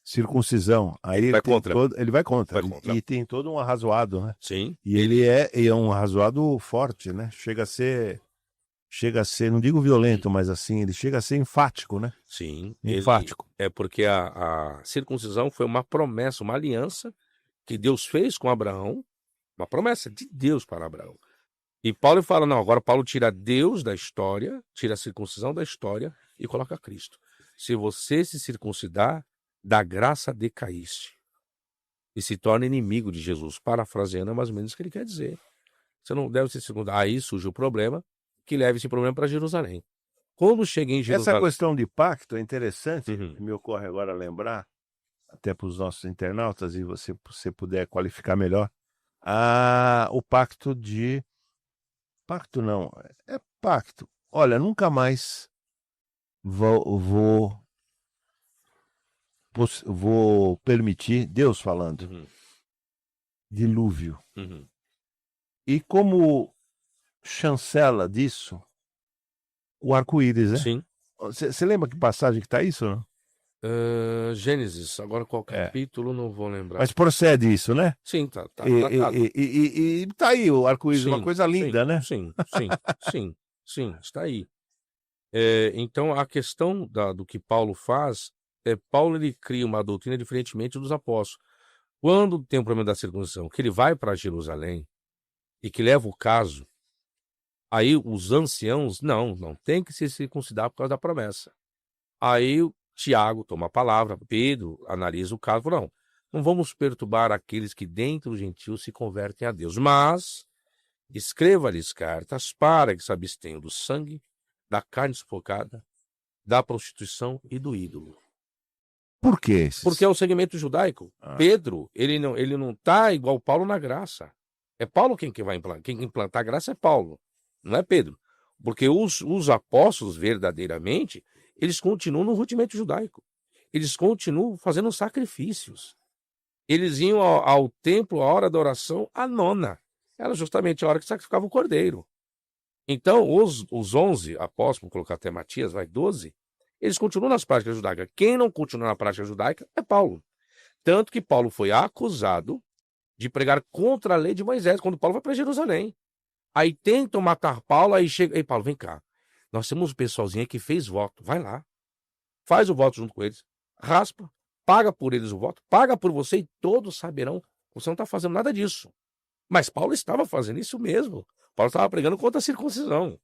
circuncisão. Aí ele vai contra. E tem todo um arrazoado, né? Sim. E ele é um arrazoado forte, né? Chega a ser, não digo violento, mas assim, ele chega a ser enfático, né? Sim. Enfático. É porque a circuncisão foi uma promessa, uma aliança que Deus fez com Abraão, uma promessa de Deus para Abraão. E Paulo fala, não, agora Paulo tira Deus da história, tira a circuncisão da história e coloca Cristo. Se você se circuncidar, da graça decaíste. E se torna inimigo de Jesus. Parafraseando é mais ou menos o que ele quer dizer. Você não deve se circuncidar. Aí surge o problema, que leva esse problema para Jerusalém. Quando chega em Jerusalém... Essa questão de pacto é interessante, me ocorre agora lembrar, até para os nossos internautas, e você puder qualificar melhor, o pacto de... Pacto não, é pacto. Olha, nunca mais vou permitir, Deus falando, dilúvio. E como chancela disso, o arco-íris, né? Sim. Você lembra que passagem que está isso, não? Gênesis, agora qual capítulo, não vou lembrar. Mas procede isso, né? Sim, tá. E tá aí o arco-íris, uma coisa linda, né? Sim, está aí. Então, a questão do que Paulo faz, Paulo ele cria uma doutrina diferentemente dos apóstolos. Quando tem o problema da circuncisão, que ele vai para Jerusalém e que leva o caso, aí os anciãos, não tem que se circuncidar por causa da promessa. Aí Tiago toma a palavra, Pedro analisa o caso, fala, não vamos perturbar aqueles que dentro dos gentios se convertem a Deus, mas escreva-lhes cartas para que se abstenham do sangue, da carne sufocada, da prostituição e do ídolo. Por quê? Porque é o segmento judaico. Pedro, ele não está igual Paulo na graça. É Paulo quem vai implantar. Quem implantar a graça é Paulo, não é Pedro. Porque os apóstolos, verdadeiramente, eles continuam no rudimento judaico. Eles continuam fazendo sacrifícios. Eles iam ao templo, a hora da oração, a nona. Era justamente a hora que sacrificava o cordeiro. Então, os 11 apóstolos, vou colocar até Matias, 12, eles continuam nas práticas judaicas. Quem não continua na prática judaica é Paulo. Tanto que Paulo foi acusado de pregar contra a lei de Moisés, quando Paulo vai para Jerusalém. Aí tentam matar Paulo, aí chega... Ei, Paulo, vem cá. Nós temos um pessoalzinho que fez voto. Vai lá. Faz o voto junto com eles. Raspa. Paga por eles o voto. Paga por você e todos saberão que você não está fazendo nada disso. Mas Paulo estava fazendo isso mesmo. Paulo estava pregando contra a circuncisão.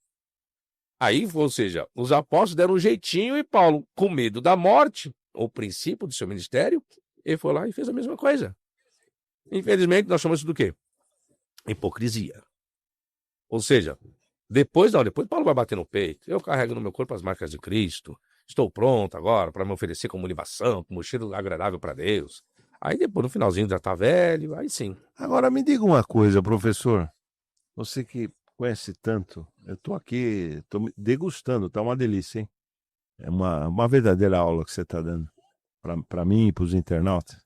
Aí, ou seja, os apóstolos deram um jeitinho e Paulo, com medo da morte, o princípio do seu ministério, ele foi lá e fez a mesma coisa. Infelizmente, nós chamamos isso do quê? Hipocrisia. Ou seja, depois Paulo vai bater no peito. Eu carrego no meu corpo as marcas de Cristo. Estou pronto agora para me oferecer como libação, como cheiro agradável para Deus. Aí depois, no finalzinho, já tá velho, aí sim. Agora me diga uma coisa, professor. Você que conhece tanto, eu tô aqui, tô degustando, tá uma delícia, hein? É uma verdadeira aula que você tá dando para mim e para os internautas.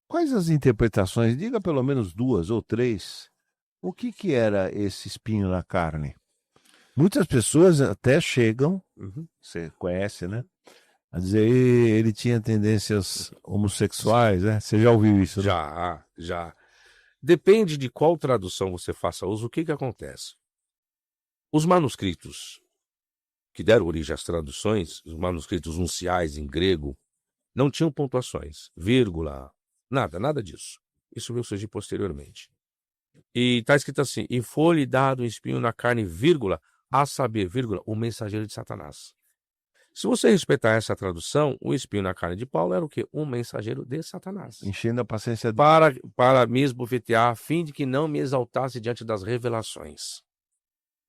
Quais as interpretações? Diga pelo menos 2 ou 3. O que era esse espinho na carne? Muitas pessoas até chegam, você conhece, né? A dizer, ele tinha tendências homossexuais, né? Você já ouviu isso? Né? Já. Depende de qual tradução você faça uso, o que que acontece? Os manuscritos que deram origem às traduções, os manuscritos unciais em grego, não tinham pontuações, vírgula, nada disso. Isso veio surgir posteriormente. E está escrito assim: e foi-lhe dado um espinho na carne, vírgula, a saber, vírgula, o mensageiro de Satanás. Se você respeitar essa tradução, o espinho na carne de Paulo era o quê? Um mensageiro de Satanás. Enchendo a paciência Para me esbofetear, a fim de que não me exaltasse diante das revelações.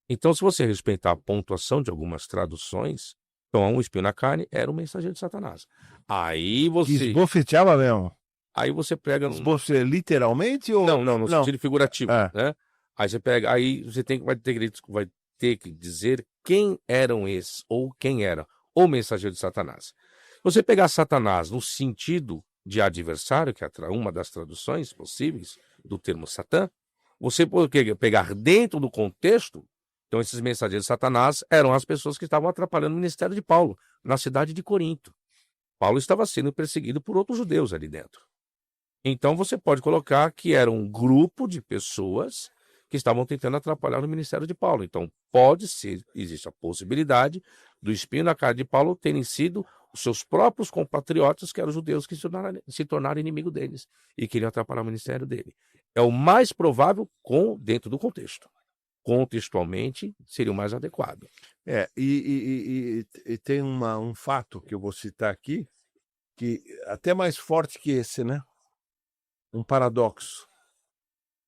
Então, se você respeitar a pontuação de algumas traduções, então um espinho na carne era um mensageiro de Satanás. Aí que você, esbofeteava mesmo. aí você pega... Esbofeteava literalmente ou... Não, no sentido figurativo, É. né? Aí você pega, aí você vai ter que dizer quem eram esses, ou quem era o mensageiro de Satanás. Você pegar Satanás no sentido de adversário, que é uma das traduções possíveis do termo Satã, você pode pegar dentro do contexto. Então, esses mensageiros de Satanás eram as pessoas que estavam atrapalhando o ministério de Paulo, na cidade de Corinto. Paulo estava sendo perseguido por outros judeus ali dentro. Então, você pode colocar que era um grupo de pessoas que estavam tentando atrapalhar o ministério de Paulo. Então, pode ser, existe a possibilidade do espinho na carne de Paulo terem sido os seus próprios compatriotas, que eram judeus, que se tornaram inimigo deles e queriam atrapalhar o ministério dele. É o mais provável dentro do contexto. Contextualmente, seria o mais adequado. E tem um fato que eu vou citar aqui, que até mais forte que esse, né? Um paradoxo,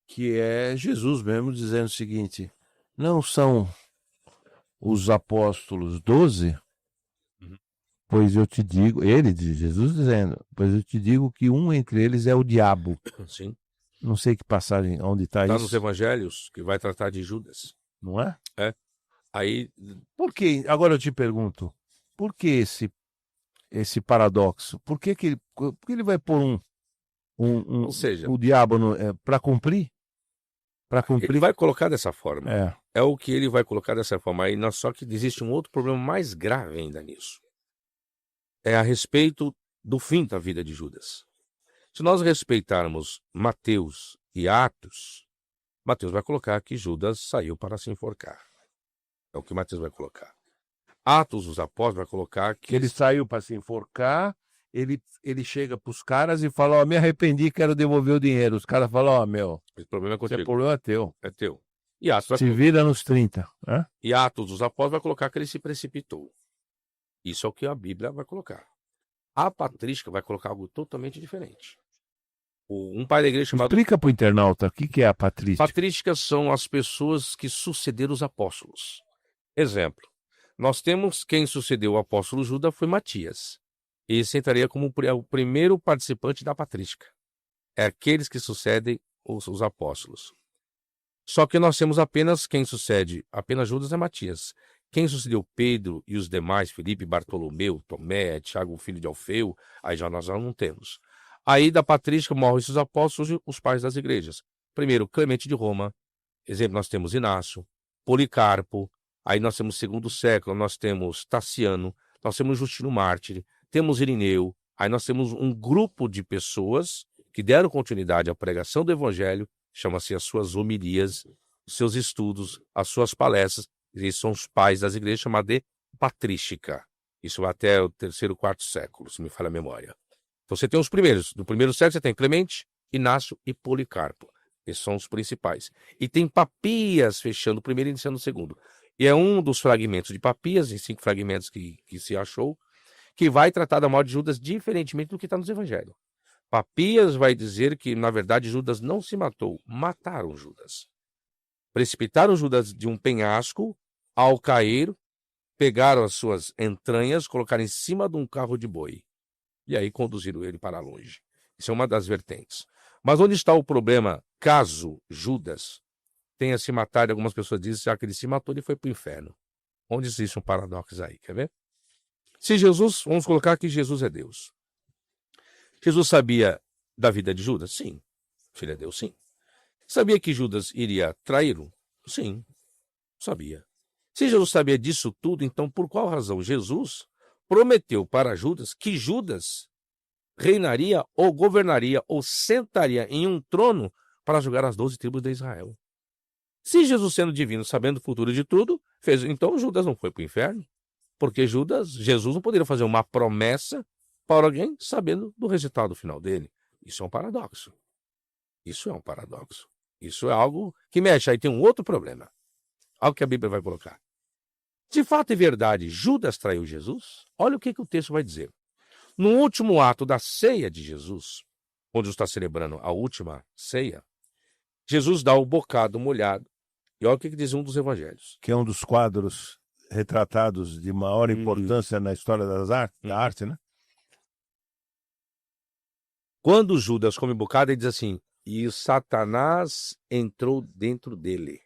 que é Jesus mesmo dizendo o seguinte: não são os apóstolos 12? Pois eu te digo, Jesus dizendo, pois eu te digo que um entre eles é o diabo. Sim. Não sei que passagem, onde está isso. Está nos evangelhos, que vai tratar de Judas. Não é? É. Aí, Por que, agora eu te pergunto, por que esse paradoxo? Por que ele vai pôr ou seja, o diabo para cumprir? Para ele cumprir? vai colocar dessa forma. É. É o que ele vai colocar dessa forma. Aí, só que existe um outro problema mais grave ainda nisso. É a respeito do fim da vida de Judas. Se nós respeitarmos Mateus e Atos, Mateus vai colocar que Judas saiu para se enforcar. É o que Mateus vai colocar. Atos dos Apóstolos vai colocar que ele saiu para se enforcar, ele chega para os caras e fala: ó, me arrependi, quero devolver o dinheiro. Os caras falam: ó, meu, esse problema é esse contigo. problema é teu. É teu. E Atos, Se vira nos 30. Né? E Atos dos Apóstolos vai colocar que ele se precipitou. Isso é o que a Bíblia vai colocar. A patrística vai colocar algo totalmente diferente. Um pai da igreja chamado... Explica para o internauta o que é a patrística. Patrísticas são as pessoas que sucederam os apóstolos. Exemplo, nós temos quem sucedeu o apóstolo Judas foi Matias. Esse entraria como o primeiro participante da patrística. É aqueles que sucedem os apóstolos. Só que nós temos apenas quem sucede, apenas Judas é Matias. Quem sucedeu Pedro e os demais, Felipe, Bartolomeu, Tomé, Tiago, filho de Alfeu, aí nós já não temos. Aí da patrística morrem os apóstolos, os pais das igrejas. Primeiro, Clemente de Roma. Exemplo, nós temos Inácio, Policarpo. Aí nós temos segundo século, nós temos Tassiano, nós temos Justino Mártir, temos Irineu. Aí nós temos um grupo de pessoas que deram continuidade à pregação do evangelho, chama-se as suas homilias, os seus estudos, as suas palestras. Eles são os pais das igrejas, chamadas de patrística. Isso vai até o terceiro, quarto século, se me falha a memória. Então você tem os primeiros. Do primeiro século você tem Clemente, Inácio e Policarpo. Esses são os principais. E tem Papias fechando o primeiro e iniciando o segundo. E é um dos fragmentos de Papias, em 5 fragmentos que se achou, que vai tratar da morte de Judas diferentemente do que está nos evangelhos. Papias vai dizer que, na verdade, Judas não se matou, mataram Judas. Precipitaram Judas de um penhasco, ao cair, pegaram as suas entranhas, colocaram em cima de um carro de boi. E aí conduziram ele para longe. Isso é uma das vertentes. Mas onde está o problema? Caso Judas tenha se matado, algumas pessoas dizem que ele se matou, ele foi para o inferno. Onde existe um paradoxo aí, quer ver? Se Jesus, vamos colocar que Jesus é Deus. Jesus sabia da vida de Judas? Sim. Filho de Deus, sim. Sabia que Judas iria traí-lo? Sim, sabia. Se Jesus sabia disso tudo, então por qual razão Jesus prometeu para Judas que Judas reinaria ou governaria ou sentaria em um trono para julgar as 12 tribos de Israel. Se Jesus, sendo divino, sabendo o futuro de tudo, fez, então Judas não foi para o inferno. Porque Jesus não poderia fazer uma promessa para alguém sabendo do resultado final dele. Isso é um paradoxo. Isso é um paradoxo. Isso é algo que mexe. Aí tem um outro problema. Algo que a Bíblia vai colocar. De fato e verdade, Judas traiu Jesus? Olha o que o texto vai dizer. No último ato da ceia de Jesus, onde está celebrando a última ceia, Jesus dá o bocado molhado. E olha o que diz um dos evangelhos. Que é um dos quadros retratados de maior importância na história da arte, né? Quando Judas come bocado, ele diz assim, e Satanás entrou dentro dele.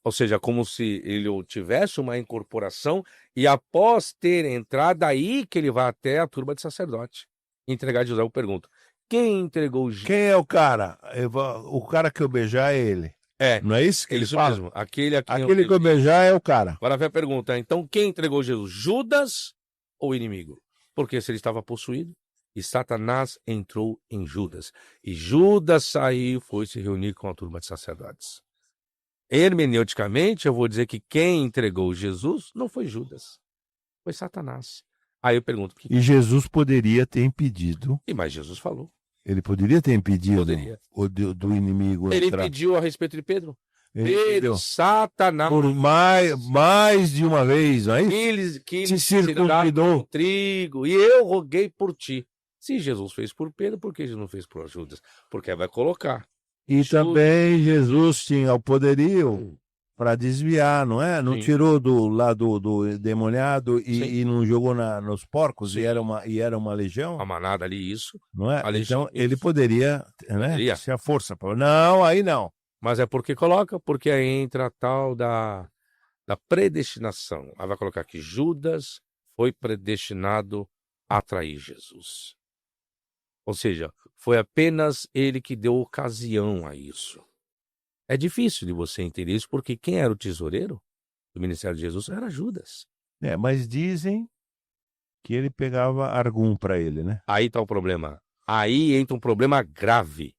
Ou seja, como se ele tivesse uma incorporação e após ter entrado, aí que ele vai até a turma de sacerdote. Entregar de José, eu pergunto, quem entregou Jesus? Quem é o cara? O cara que eu beijar é ele. É. Não é isso que ele fala? Mesmo. Aquele que eu beijar é o cara. Agora vem a pergunta, então quem entregou Jesus? Judas ou o inimigo? Porque se ele estava possuído, e Satanás entrou em Judas. E Judas saiu, foi se reunir com a turma de sacerdotes. Hermeneuticamente, eu vou dizer que quem entregou Jesus não foi Judas, foi Satanás. Aí eu pergunto... E Jesus poderia ter impedido... Mas Jesus falou. Ele poderia ter impedido o do inimigo Ele entrar. impediu a respeito de Pedro. Pedro, Satanás. Por mais de uma vez, não é isso? Eles que se circuncidou. Trigo, e eu roguei por ti. Se Jesus fez por Pedro, por que Jesus não fez por Judas? Porque vai colocar. E também Jesus tinha o poderio para desviar, não é? Não tirou do lado do demoniado e não jogou nos porcos, e era uma legião. A manada ali, isso. Não é? Então ele poderia, né? Se a força. Não, aí não. Mas é porque coloca, porque aí entra a tal da predestinação. Aí vai colocar que Judas foi predestinado a trair Jesus. Ou seja, foi apenas ele que deu ocasião a isso. É difícil de você entender isso, porque quem era o tesoureiro do ministério de Jesus era Judas. Mas dizem que ele pegava argum para ele, né? Aí está o problema. Aí entra um problema grave.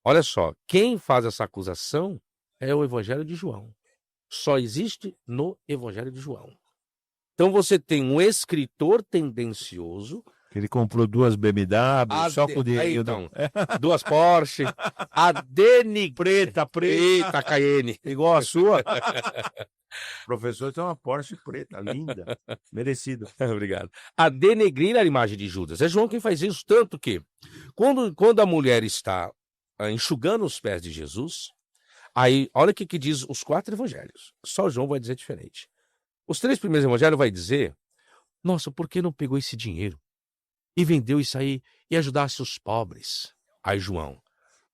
Olha só, quem faz essa acusação é o Evangelho de João. Só existe no Evangelho de João. Então você tem um escritor tendencioso. Ele comprou 2 BMW, só com dinheiro. Então, 2 Porsche, a preta, Cayenne. Igual a sua. O professor tem uma Porsche preta, linda, merecido. Obrigado. A denegrir a imagem de Judas. É João quem faz isso, tanto que quando a mulher está enxugando os pés de Jesus, aí olha o que diz os 4 evangelhos. Só João vai dizer diferente. Os 3 primeiros evangelhos vai dizer, nossa, por que não pegou esse dinheiro e vendeu isso aí e ajudasse os pobres? Aí João,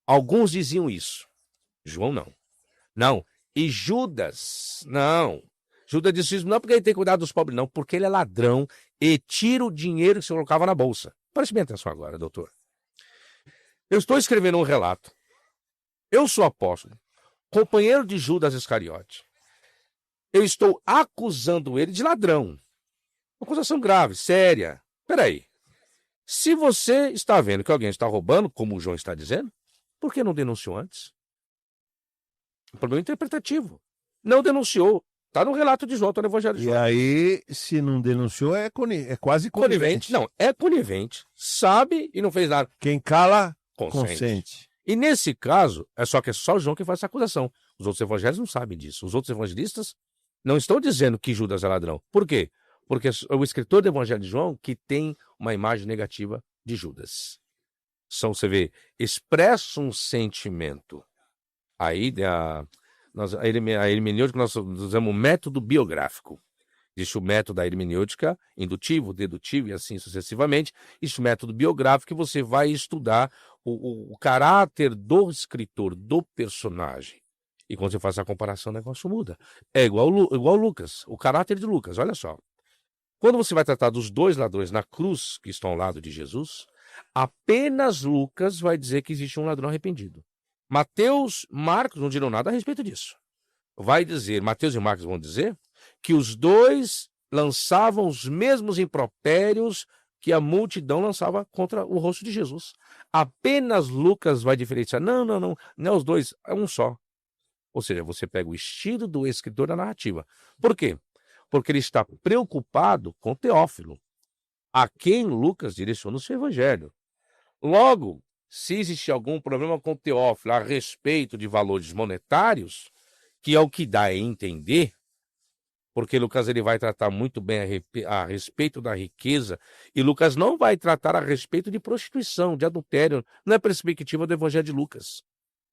alguns diziam isso. João não. Não. E Judas, não. Judas disse isso não porque ele tem cuidado dos pobres, não, porque ele é ladrão e tira o dinheiro que você colocava na bolsa. Preste bem atenção agora, doutor. Eu estou escrevendo um relato. Eu sou apóstolo, companheiro de Judas Iscariote. Eu estou acusando ele de ladrão. Uma acusação grave, séria. Peraí. Se você está vendo que alguém está roubando, como o João está dizendo, por que não denunciou antes? Um problema interpretativo. Não denunciou. Está no relato de João, está no Evangelho de João. E aí, se não denunciou, é quase conivente. Não, é conivente. Sabe e não fez nada. Quem cala, consente. E nesse caso, é só João que faz essa acusação. Os outros evangelhos não sabem disso. Os outros evangelistas não estão dizendo que Judas é ladrão. Por quê? Porque é o escritor do Evangelho de João que tem uma imagem negativa de Judas. Então, você vê, expressa um sentimento. Aí, a hermenêutica, nós usamos o método biográfico. Existe o método da hermenêutica, indutivo, dedutivo e assim sucessivamente. Existe o método biográfico que você vai estudar o caráter do escritor, do personagem. E quando você faz essa comparação, o negócio muda. É igual Lucas, o caráter de Lucas, olha só. Quando você vai tratar dos 2 ladrões na cruz, que estão ao lado de Jesus, apenas Lucas vai dizer que existe um ladrão arrependido. Mateus, Marcos não dirão nada a respeito disso. Mateus e Marcos vão dizer que os 2 lançavam os mesmos impropérios que a multidão lançava contra o rosto de Jesus. Apenas Lucas vai diferenciar. Não é os dois, é um só. Ou seja, você pega o estilo do escritor da narrativa. Por quê? Porque ele está preocupado com Teófilo, a quem Lucas direciona o seu evangelho. Logo, se existe algum problema com Teófilo a respeito de valores monetários, que é o que dá a entender, porque Lucas ele vai tratar muito bem a respeito da riqueza, e Lucas não vai tratar a respeito de prostituição, de adultério, não é perspectiva do evangelho de Lucas.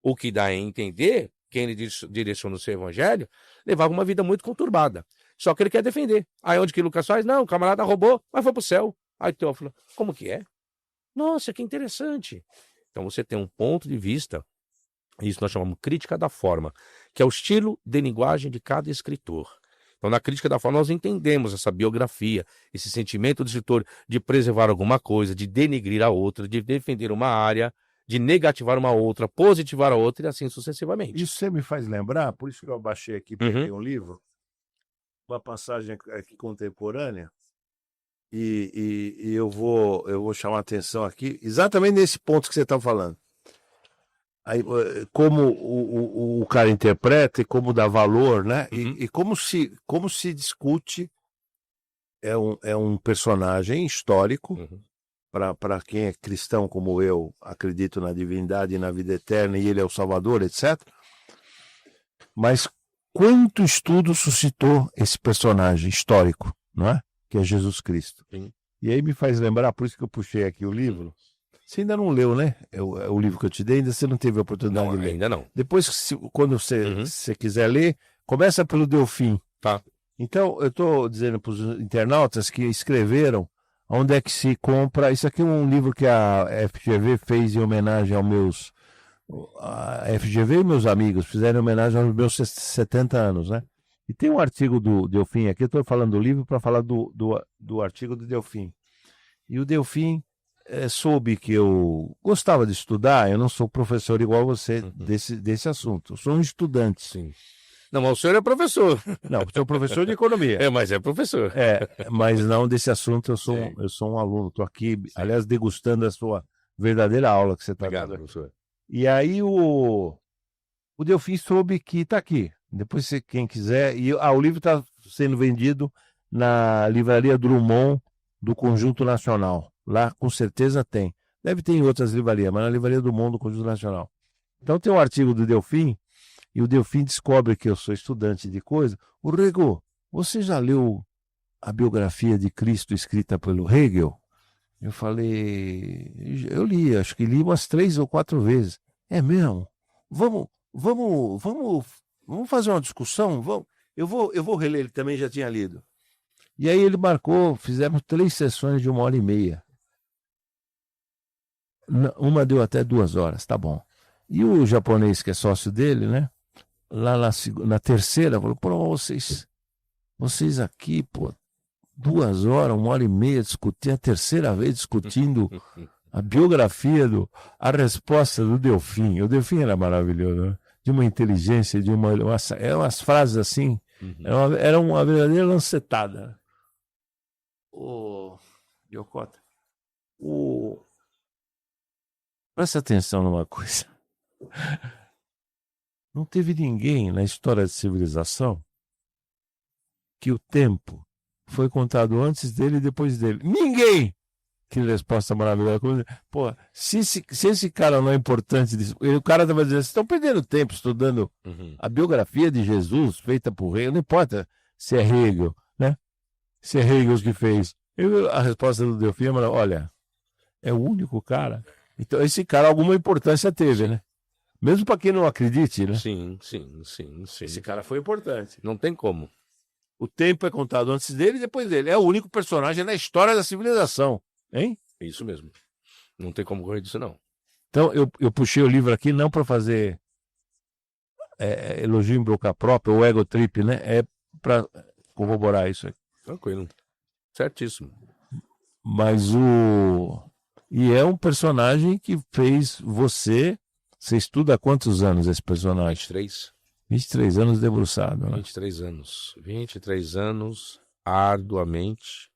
O que dá a entender, quem ele direciona o seu evangelho, levava uma vida muito conturbada. Só que ele quer defender. Aí onde que Lucas faz? Não, o camarada roubou, mas foi pro céu. Aí Teófilo, como que é? Nossa, que interessante. Então você tem um ponto de vista, isso nós chamamos crítica da forma, que é o estilo de linguagem de cada escritor. Então, na crítica da forma, nós entendemos essa biografia, esse sentimento do escritor de preservar alguma coisa, de denegrir a outra, de defender uma área, de negativar uma outra, positivar a outra e assim sucessivamente. Isso você me faz lembrar, por isso que eu baixei aqui, peguei um livro, uma passagem aqui contemporânea, e eu vou chamar a atenção aqui, exatamente nesse ponto que você está falando. Aí, como o cara interpreta e como dá valor, né? E como se discute, é um personagem histórico, para quem é cristão como eu, acredito na divindade e na vida eterna, e ele é o Salvador, etc. Mas quanto estudo suscitou esse personagem histórico, não é? Que é Jesus Cristo. Sim. E aí me faz lembrar, por isso que eu puxei aqui o livro. Você ainda não leu, né? O livro que eu te dei, ainda você não teve a oportunidade de ler. Ainda não. Depois, quando você quiser ler, começa pelo Delfim. Tá. Então, eu estou dizendo para os internautas que escreveram onde é que se compra. Isso aqui é um livro que a FGV fez em homenagem aos meus... A FGV e meus amigos fizeram homenagem aos meus 70 anos, né? E tem um artigo do Delfim aqui, eu estou falando do livro para falar do artigo do Delfim. E o Delfim soube que eu gostava de estudar, eu não sou professor igual você desse assunto, eu sou um estudante. Sim. Não, mas o senhor é professor. Não, eu sou professor de economia. Mas é professor. Mas não desse assunto, eu sou um aluno, estou aqui, aliás, degustando a sua verdadeira aula que você está dando. Obrigado, professor. E aí o Delfim soube que está aqui. Depois, quem quiser. O livro está sendo vendido na livraria Drummond do Conjunto Nacional. Lá, com certeza, tem. Deve ter em outras livrarias, mas na livraria Drummond do Conjunto Nacional. Então, tem um artigo do Delfim, e o Delfim descobre que eu sou estudante de coisa. O Rego, você já leu a biografia de Cristo escrita pelo Hegel? Eu falei, eu li, acho que li umas 3 ou 4 vezes. É mesmo? Vamos fazer uma discussão? Eu vou reler, ele também já tinha lido. E aí ele marcou, fizemos 3 sessões de 1h30. Uma deu até 2 horas, tá bom. E o japonês, que é sócio dele, né? Lá na terceira, falou, pô, vocês aqui, pô, 2 horas, 1h30 discutindo, a terceira vez discutindo a biografia, a resposta do Delfim. O Delfim era maravilhoso, né? De uma inteligência, eram umas frases assim, era uma verdadeira lancetada. Yokota, presta atenção numa coisa. Não teve ninguém na história da civilização que o tempo foi contado antes dele e depois dele. Ninguém! Que resposta maravilhosa. Pô, se esse cara não é importante, o cara vai dizer, vocês estão perdendo tempo estudando a biografia de Jesus feita por Hegel, não importa se é Hegel, né? Se é Hegel que fez. A resposta do Delfim é, olha, é o único cara. Então esse cara alguma importância teve, né? Mesmo para quem não acredite, né? Sim. Esse cara foi importante. Não tem como. O tempo é contado antes dele e depois dele. É o único personagem na história da civilização. Hein? Isso mesmo. Não tem como correr disso, não. Então, eu puxei o livro aqui não para fazer elogio em boca própria, ou ego trip, né? É para corroborar isso aí. Tranquilo. Certíssimo. Mas E é um personagem que fez você... Você estuda há quantos anos esse personagem? 23. 23 anos debruçado, né? 23 anos. 23 anos, arduamente.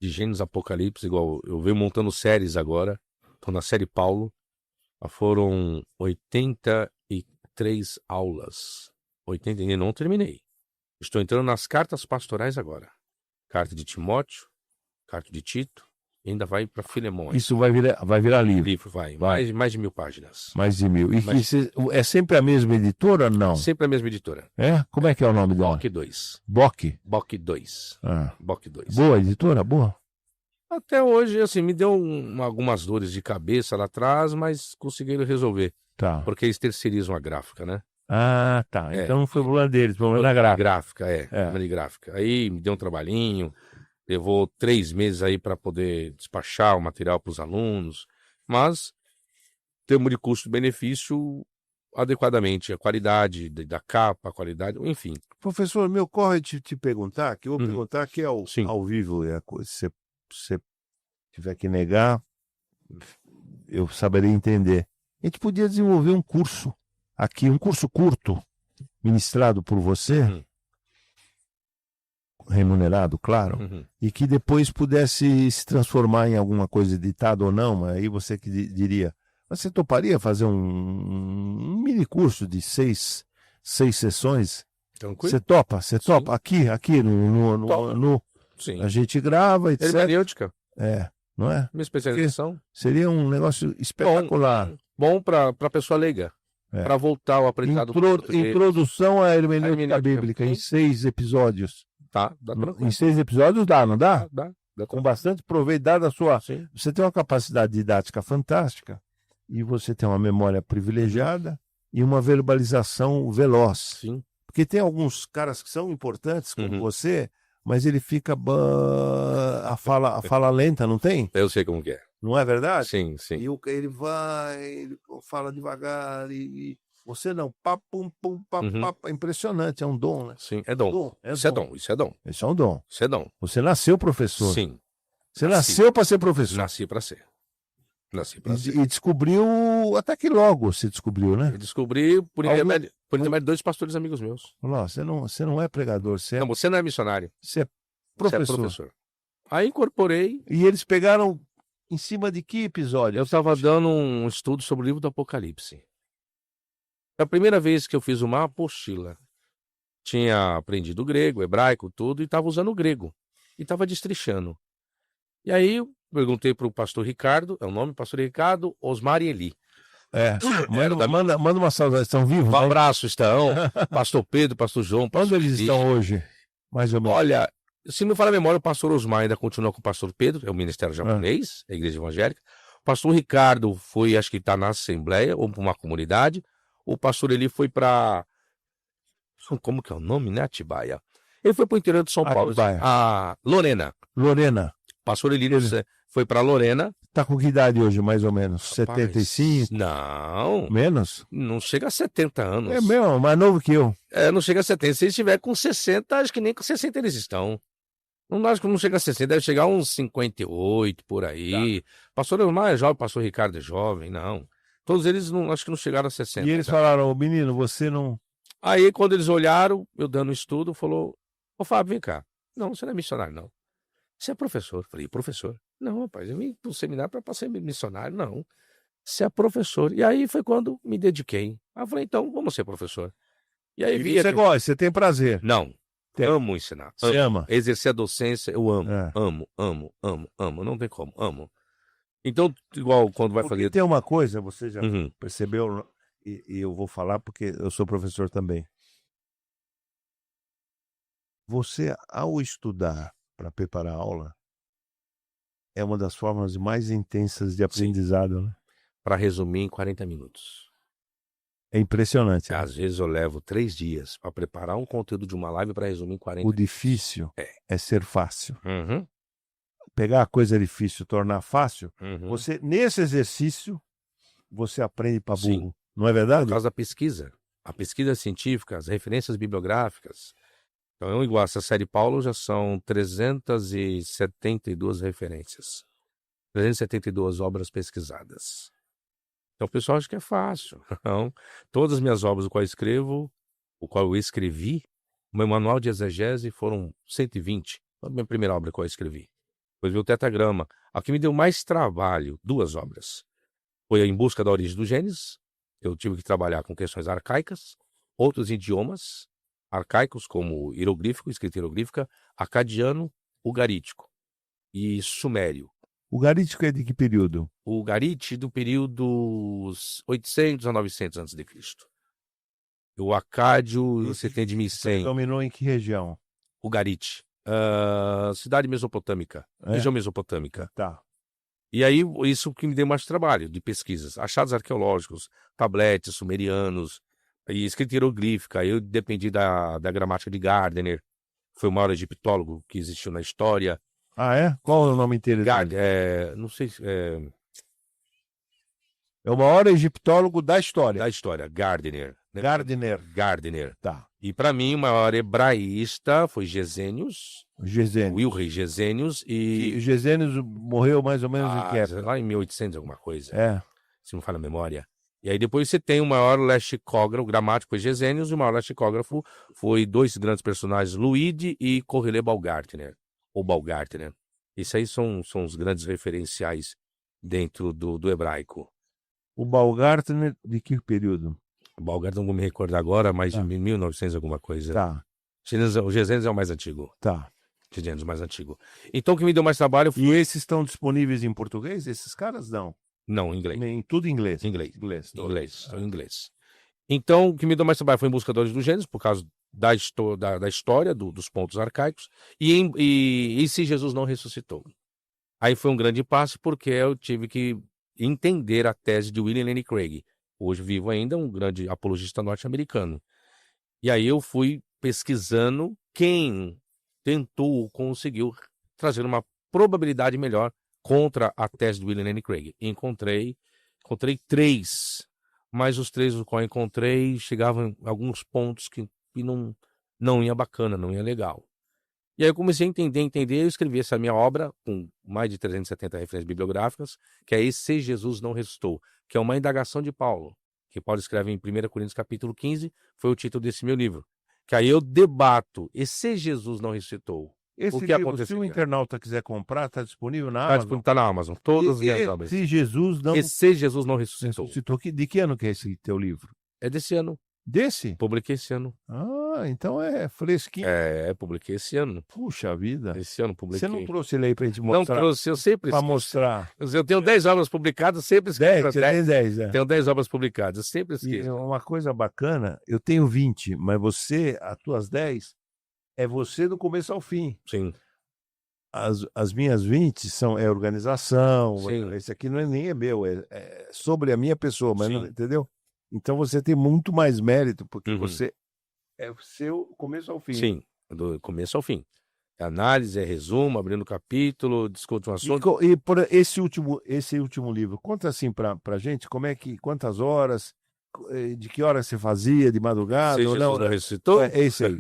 de Gênesis Apocalipse, igual eu venho montando séries agora. Tô na série Paulo. Foram 83 aulas. 80 e não terminei. Estou entrando nas cartas pastorais agora. Carta de Timóteo, carta de Tito, e ainda vai para Filemão. Isso vai virar livro. Livro, vai. Mais de 1000 páginas. Mais de 1000. E é sempre a mesma editora, não? Sempre a mesma editora. É? Como é que é o nome dela? Bock 2. Bock? Bock 2. Ah. Bock 2. Boa editora? Boa? Até hoje, assim, me deu algumas dores de cabeça lá atrás, mas conseguiram resolver. Tá. Porque eles terceirizam a gráfica, né? Ah, tá. Então não foi problema deles, problema da gráfica. Gráfica, problema de gráfica. Aí me deu um trabalhinho, levou 3 meses aí para poder despachar o material para os alunos, mas termo de custo-benefício adequadamente, a qualidade da capa, a qualidade, enfim. Professor, me ocorre te perguntar, que eu vou perguntar que é ao vivo, é a coisa. Se você tiver que negar, eu saberia entender. A gente podia desenvolver um curso aqui, um curso curto, ministrado por você, remunerado, claro, e que depois pudesse se transformar em alguma coisa editada ou não, mas aí você que diria, você toparia fazer um mini curso de 6 sessões? Tranquilo? Você topa? Você topa? Aqui no Sim. a gente grava, etc. Hermenêutica. Não é? Minha especialização. Seria um negócio espetacular. Bom para a pessoa leiga. Para voltar ao aprendizado. Introdução à hermenêutica bíblica, em 6 episódios. Tá, dá tranquilo. Em 6 episódios dá, não dá? Dá com bastante proveito, dada a sua... Sim. Você tem uma capacidade didática fantástica e você tem uma memória privilegiada e uma verbalização veloz. Sim. Porque tem alguns caras que são importantes, como você, mas ele fica... a fala lenta, não tem? Eu sei como que é. Não é verdade? Sim. E ele fala devagar e você não, pá, pum, pá, é impressionante, é um dom, né? Sim, é dom. Isso é dom. Isso é um dom. Isso é dom. Você nasceu professor. Sim. Você nasceu para ser professor. Nasci para ser. E descobriu, até que logo você descobriu, né? Eu descobri por intermédio de 2 pastores amigos meus. Você não é pregador, você você não é missionário. Você é professor. Você é professor. Aí incorporei. E eles pegaram em cima de que episódio? Eu estava dando um estudo sobre o livro do Apocalipse. É a primeira vez que eu fiz uma apostila. Tinha aprendido grego, hebraico, tudo, e estava usando o grego. E estava destrichando. E aí eu perguntei para o pastor Ricardo, é o nome, pastor Ricardo, Osmar e Eli. Manda uma saudação, estão vivos? Um abraço, estão. Pastor Pedro, pastor João. Onde eles estão hoje? Mais ou menos. Olha, se não me falar a memória, o pastor Osmar ainda continua com o pastor Pedro, é o ministério japonês, a igreja evangélica. O pastor Ricardo foi, acho que está na Assembleia, ou para uma comunidade. O pastor Eli foi para... Como que é o nome, né? Atibaia. Ele foi para o interior de São Paulo. A Lorena. Pastor Eli foi para Lorena. Tá com que idade hoje, mais ou menos? Rapaz, 75? Não. Menos? Não chega a 70 anos. É mesmo, mais novo que eu. Não chega a 70. Se estiver com 60, acho que nem com 60 eles estão. Não acho que não chega a 60, deve chegar a uns 58 por aí. Tá. Pastor Elmar é jovem, pastor Ricardo é jovem, não. Todos eles acho que não chegaram a 60. E eles falaram, menino, você não... Aí quando eles olharam, eu dando estudo, falou, ô Fábio, vem cá. Não, você não é missionário, não. Você é professor. Eu falei, professor? Não, rapaz, eu vim para o seminário para ser missionário, não. Você é professor. E aí foi quando me dediquei. Aí eu falei, então, vamos ser professor. E aí você gosta, você tem prazer? Não. Amo ensinar. Você ama? Exercer a docência, eu amo. Amo. Não tem como, amo. Então, igual quando vai fazer... Tem uma coisa, você já percebeu, e eu vou falar porque eu sou professor também. Você, ao estudar para preparar a aula, é uma das formas mais intensas de aprendizado, né? Para resumir em 40 minutos. É impressionante. Às vezes eu levo 3 dias para preparar um conteúdo de uma live para resumir em 40 minutos. O difícil é ser fácil. Uhum. Pegar a coisa difícil, tornar fácil, você, nesse exercício, você aprende para burro. Não é verdade? Por causa da pesquisa. A pesquisa científica, as referências bibliográficas. Então, igual essa série Paulo, já são 372 referências. 372 obras pesquisadas. Então, o pessoal acha que é fácil. Não. Todas as minhas obras, o qual eu escrevi, o meu manual de exegese foram 120. Foi a minha primeira obra que eu escrevi. depois veio o Tetragrama. A que me deu mais trabalho, 2 obras. Foi Em Busca da Origem do Gênesis. Eu tive que trabalhar com questões arcaicas, outros idiomas arcaicos, como hieroglífico, escrita hieroglífica, acadiano, ugarítico e sumério. O garítico é de que período? O Ugarite do período 800 a 900 a.C. O acádio você tem de 1100. Dominou em que região? Ugarite. Cidade mesopotâmica. Região mesopotâmica. Tá. E aí, isso que me deu mais trabalho de pesquisas. Achados arqueológicos, tabletes sumerianos, e escrita hieroglífica. Eu dependi da gramática de Gardner, foi o maior egiptólogo que existiu na história. Ah, é? Qual é o nome inteiro dele? Não sei se... É o maior egiptólogo da história. Da história, Gardner. Né? Gardner. Tá. E para mim, o maior hebraísta foi Gesênios. Wilhelm Gesênios. E Gesênios morreu mais ou menos em que época? Lá em 1800 alguma coisa. Se não falha a memória. E aí depois você tem o maior lexicógrafo, o gramático foi Gesênios, e o maior lexicógrafo foi 2 grandes personagens, Luíde e Correlê Baumgartner. Ou Baumgartner. Isso aí são os grandes referenciais dentro do hebraico. O Baumgartner, de que período? O Baumgartner, não vou me recordar agora, mas em 1900 alguma coisa. Tá. O Gesênios é o mais antigo. Tá. Gesênios mais antigo. Então o que me deu mais trabalho foi... E esses estão disponíveis em português? Esses caras não? Não, em inglês. Tudo em inglês? Inglês. Então o que me deu mais trabalho foi Em Busca da Origem do Gênesis, por causa da história dos pontos arcaicos, e se Jesus não ressuscitou. Aí foi um grande passo, porque eu tive que entender a tese de William Lane Craig, hoje vivo ainda, um grande apologista norte-americano. E aí eu fui pesquisando quem conseguiu trazer uma probabilidade melhor contra a tese de William Lane Craig. Encontrei 3, mas os 3 os quais encontrei chegavam em alguns pontos que não ia bacana, não ia legal. E aí eu comecei a entender, eu escrevi essa minha obra, com mais de 370 referências bibliográficas, que é E se Jesus não ressuscitou, que é uma indagação de Paulo, que Paulo escreve em 1 Coríntios capítulo 15, foi o título desse meu livro. Que aí eu debato, e se Jesus não ressuscitou? O que aconteceu? Se o internauta quiser comprar, está disponível na Amazon? Está na Amazon, todas as minhas obras. Se Jesus não ressuscitou. De que ano que é esse teu livro? É desse ano. Desse? Publiquei esse ano. Então é fresquinho. Publiquei esse ano. Puxa vida. Esse ano publiquei. Você não trouxe ele aí pra gente mostrar? Não trouxe, eu sempre esqueço. Pra mostrar. Eu tenho 10 obras publicadas, sempre esqueço. 10, Tenho 10 obras publicadas, eu sempre esqueço. E uma coisa bacana, eu tenho 20, mas as tuas 10, é você do começo ao fim. Sim. As minhas 20 são organização. Sim. Esse aqui nem é meu, é sobre a minha pessoa, mas não, entendeu? Então você tem muito mais mérito, porque você é o seu começo ao fim. Sim, do começo ao fim. É análise, é resumo, abrindo capítulo, discute um assunto. E por esse último livro, conta assim pra gente, quantas horas, de que hora você fazia, de madrugada? Ou não ressuscitou? É esse aí,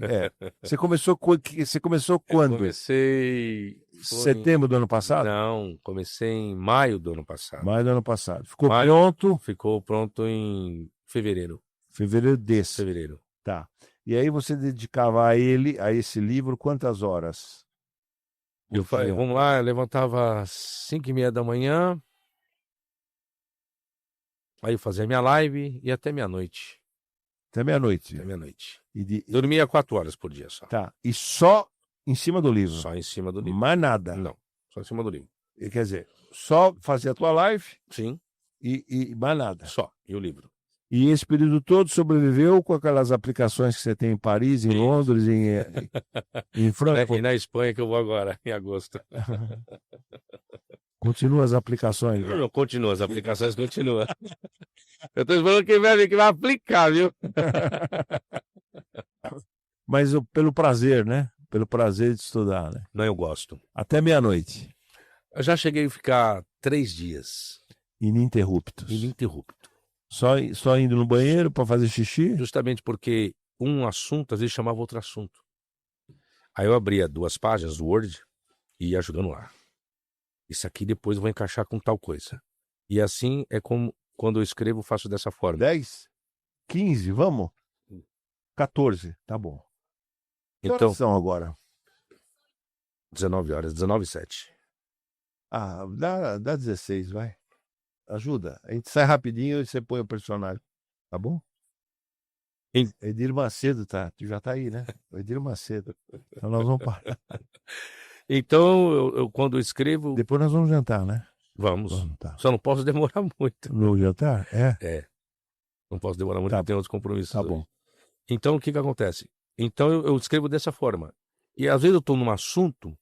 Você começou quando? Eu comecei... Setembro do ano passado? Não, comecei em maio do ano passado. Maio do ano passado. Pronto? Ficou pronto em fevereiro. Fevereiro desse? Fevereiro. Tá. E aí você dedicava a esse livro, quantas horas? Vamos lá, eu levantava às 5h30 da manhã, aí eu fazia minha live e até meia-noite. Até meia-noite? Até meia-noite. Dormia 4 horas por dia só. Tá. E só em cima do livro? Só em cima do livro. Mais nada? Não, só em cima do livro. Quer dizer, só fazia a tua live? Sim. E mais nada? Só, e o livro. E esse período todo sobreviveu com aquelas aplicações que você tem em Paris, em Londres, em Frankfurt? E na Espanha que eu vou agora, em agosto. Continua as aplicações? Não, continua, as aplicações continuam. Eu estou esperando quem vai aplicar, viu? Mas pelo prazer, né? Pelo prazer de estudar, né? Não, eu gosto. Até meia-noite. Eu já cheguei a ficar 3 dias. Ininterruptos. Só indo no banheiro para fazer xixi? Justamente porque um assunto às vezes chamava outro assunto. Aí eu abria 2 páginas do Word e ia jogando lá. Isso aqui depois eu vou encaixar com tal coisa. E assim é como quando eu escrevo, faço dessa forma. 10? 15, vamos? 14, tá bom. Que Então, horas são agora? 19h, 19h07. Dá 16, vai. Ajuda. A gente sai rapidinho e você põe o personagem. Tá bom? Edir Macedo já tá aí, né? O Edir Macedo. Então nós vamos parar. Então, eu quando eu escrevo... Depois nós vamos jantar, né? Vamos. Tá. Só não posso demorar muito. No jantar? Não posso demorar muito, porque tem outros compromissos. Tá bom. Então, o que acontece? Então, eu escrevo dessa forma. E às vezes eu tô num assunto,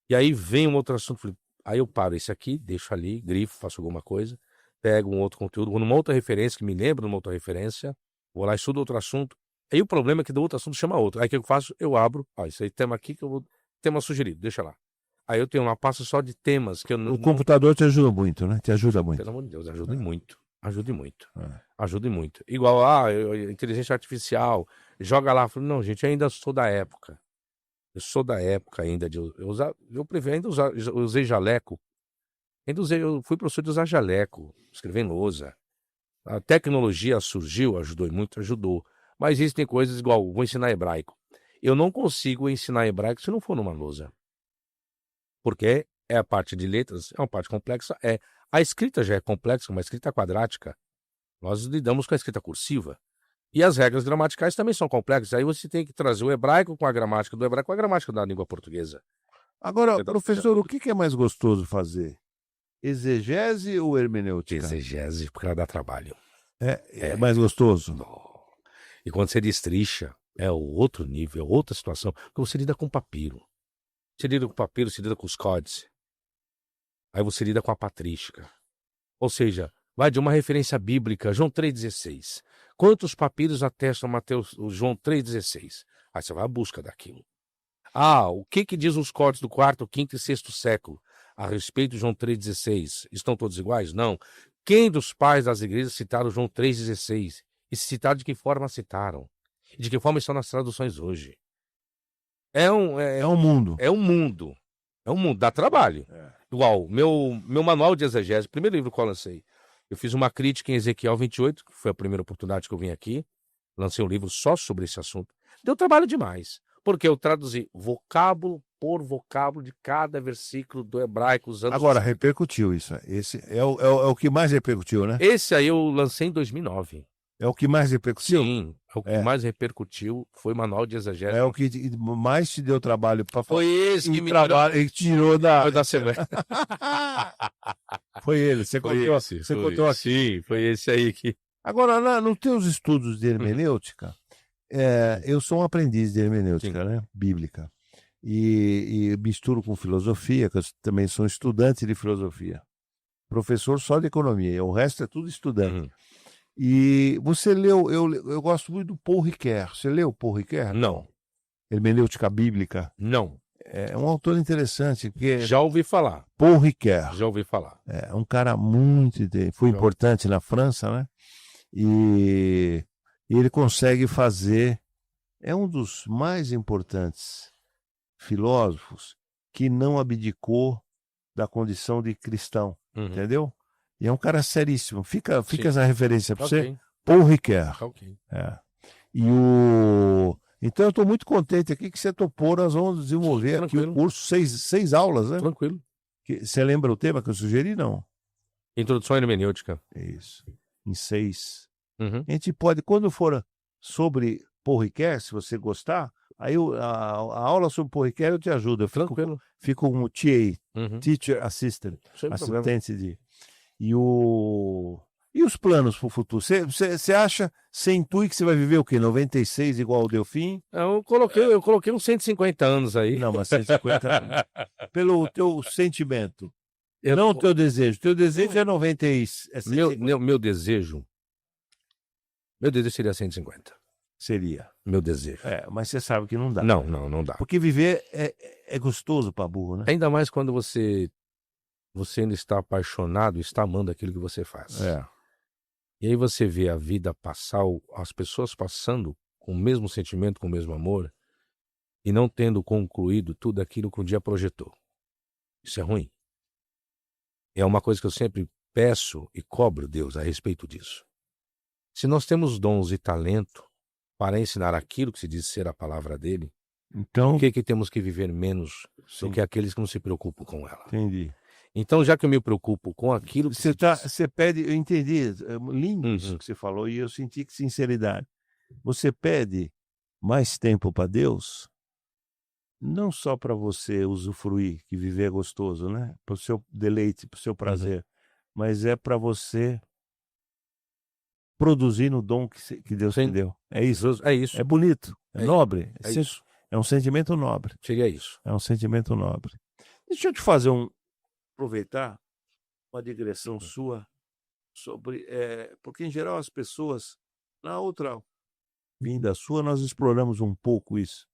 e aí vem um outro assunto. Aí eu paro esse aqui, deixo ali, grifo, faço alguma coisa, pego um outro conteúdo, vou numa outra referência, que me lembra numa outra referência, vou lá, estudo outro assunto. Aí o problema é que do outro assunto chama outro. Aí o que eu faço? Eu abro, isso aí tema aqui que eu vou... Tema sugerido, deixa lá. Aí eu tenho uma pasta só de temas que eu não... O computador te ajuda muito, né? Te ajuda muito. Pelo amor de Deus, ajuda muito. Ajude muito. Ajude muito. Igual, inteligência artificial, joga lá. Não, gente, eu ainda sou da época. Eu sou da época ainda de usar. Eu prefiro ainda usar, usei jaleco. Eu fui professor de usar jaleco, escrever em lousa. A tecnologia surgiu, ajudou muito, ajudou. Mas existem coisas igual, vou ensinar hebraico. Eu não consigo ensinar hebraico se não for numa lousa. Porque é a parte de letras, é uma parte complexa, a escrita já é complexa, uma escrita quadrática. Nós lidamos com a escrita cursiva. E as regras gramaticais também são complexas. Aí você tem que trazer o hebraico com a gramática do hebraico com a gramática da língua portuguesa. Agora, professor, o que é mais gostoso fazer? Exegese ou hermenêutica? Exegese, porque ela dá trabalho. É mais gostoso? E quando você destrincha, é outro nível, é outra situação. Porque você lida com papiro. Você lida com papiro, você lida com os códices. Aí você lida com a patrística. Ou seja, vai de uma referência bíblica, João 3,16. Quantos papiros atestam João 3,16? Aí você vai à busca daquilo. O que diz os códices do 4º, 5º e 6º século a respeito de João 3,16? Estão todos iguais? Não. Quem dos pais das igrejas citaram João 3,16? E se citaram, de que forma citaram? E de que forma estão nas traduções hoje? É um mundo. É um mundo. É um mundo. Dá trabalho. Igual, meu manual de exegese, primeiro livro que eu lancei, eu fiz uma crítica em Ezequiel 28, que foi a primeira oportunidade que eu vim aqui. Lancei um livro só sobre esse assunto. Deu trabalho demais, porque eu traduzi vocábulo por vocábulo de cada versículo do hebraico usando... Agora, repercutiu isso. Esse é o que mais repercutiu, né? Esse aí eu lancei em 2009. É o que mais repercutiu? Sim, o que mais repercutiu foi o manual de exegese. É o que mais te deu trabalho para fazer. Foi esse que me tirou da Assembleia. Foi ele, você contou aqui. Sim, foi esse aí que... Agora, nos teus estudos de hermenêutica, eu sou um aprendiz de hermenêutica, né? Bíblica. E misturo com filosofia, que eu também sou estudante de filosofia. Professor só de economia, o resto é tudo estudante. E você leu, eu gosto muito do Paul Ricoeur. Você leu Paul Ricoeur? Não. Hermenêutica Bíblica? Não. É um autor interessante. Já ouvi falar. Paul Ricoeur. Já ouvi falar. É um cara muito... Foi importante na França, né? E ele consegue fazer... É um dos mais importantes filósofos que não abdicou da condição de cristão, entendeu? E é um cara seríssimo. Fica essa referência para você. Paul Ricoeur. Então eu estou muito contente aqui que você topou. Nós vamos desenvolver aqui o curso, seis aulas, né? Tranquilo. Você lembra o tema que eu sugeri? Não. Introdução à hermenêutica. Isso. Em 6. A gente pode, quando for sobre Paul Ricoeur, se você gostar, aí a aula sobre Paul Ricoeur eu te ajudo. Eu fico um TA, Teacher Assistant, assistente de... E os planos para o futuro? Você acha, você intui que você vai viver o quê? 96 igual o Delfim? Eu coloquei uns 150 anos aí. Não, mas 150 anos. Pelo teu sentimento. Não o teu desejo. Teu desejo é 96. Meu desejo seria 150. Seria. Meu desejo. Mas você sabe que não dá. Não dá. Porque viver é gostoso para burro, né? Ainda mais quando você ainda está apaixonado, está amando aquilo que você faz. E aí você vê a vida passar, as pessoas passando com o mesmo sentimento, com o mesmo amor, e não tendo concluído tudo aquilo que um dia projetou. Isso é ruim. É uma coisa que eu sempre peço e cobro Deus a respeito disso. Se nós temos dons e talento para ensinar aquilo que se diz ser a palavra dele, então por que temos que viver menos do que aqueles que não se preocupam com ela? Entendi. Então, já que eu me preocupo com aquilo que se diz, Você pede, eu entendi, lindo isso Uhum. que você falou, e eu senti que sinceridade. Você pede mais tempo para Deus, não só para você usufruir, que viver é gostoso, né, para o seu deleite, para o seu Uhum. prazer, mas é para você produzir no dom que Deus te Sim, deu. É isso. é isso, É bonito, é é, nobre, é isso. é um sentimento nobre, Seria isso. é um sentimento nobre. Deixa eu te fazer aproveitar uma digressão Uhum. sua sobre, porque em geral as pessoas, na outra vinda sua, nós exploramos um pouco isso.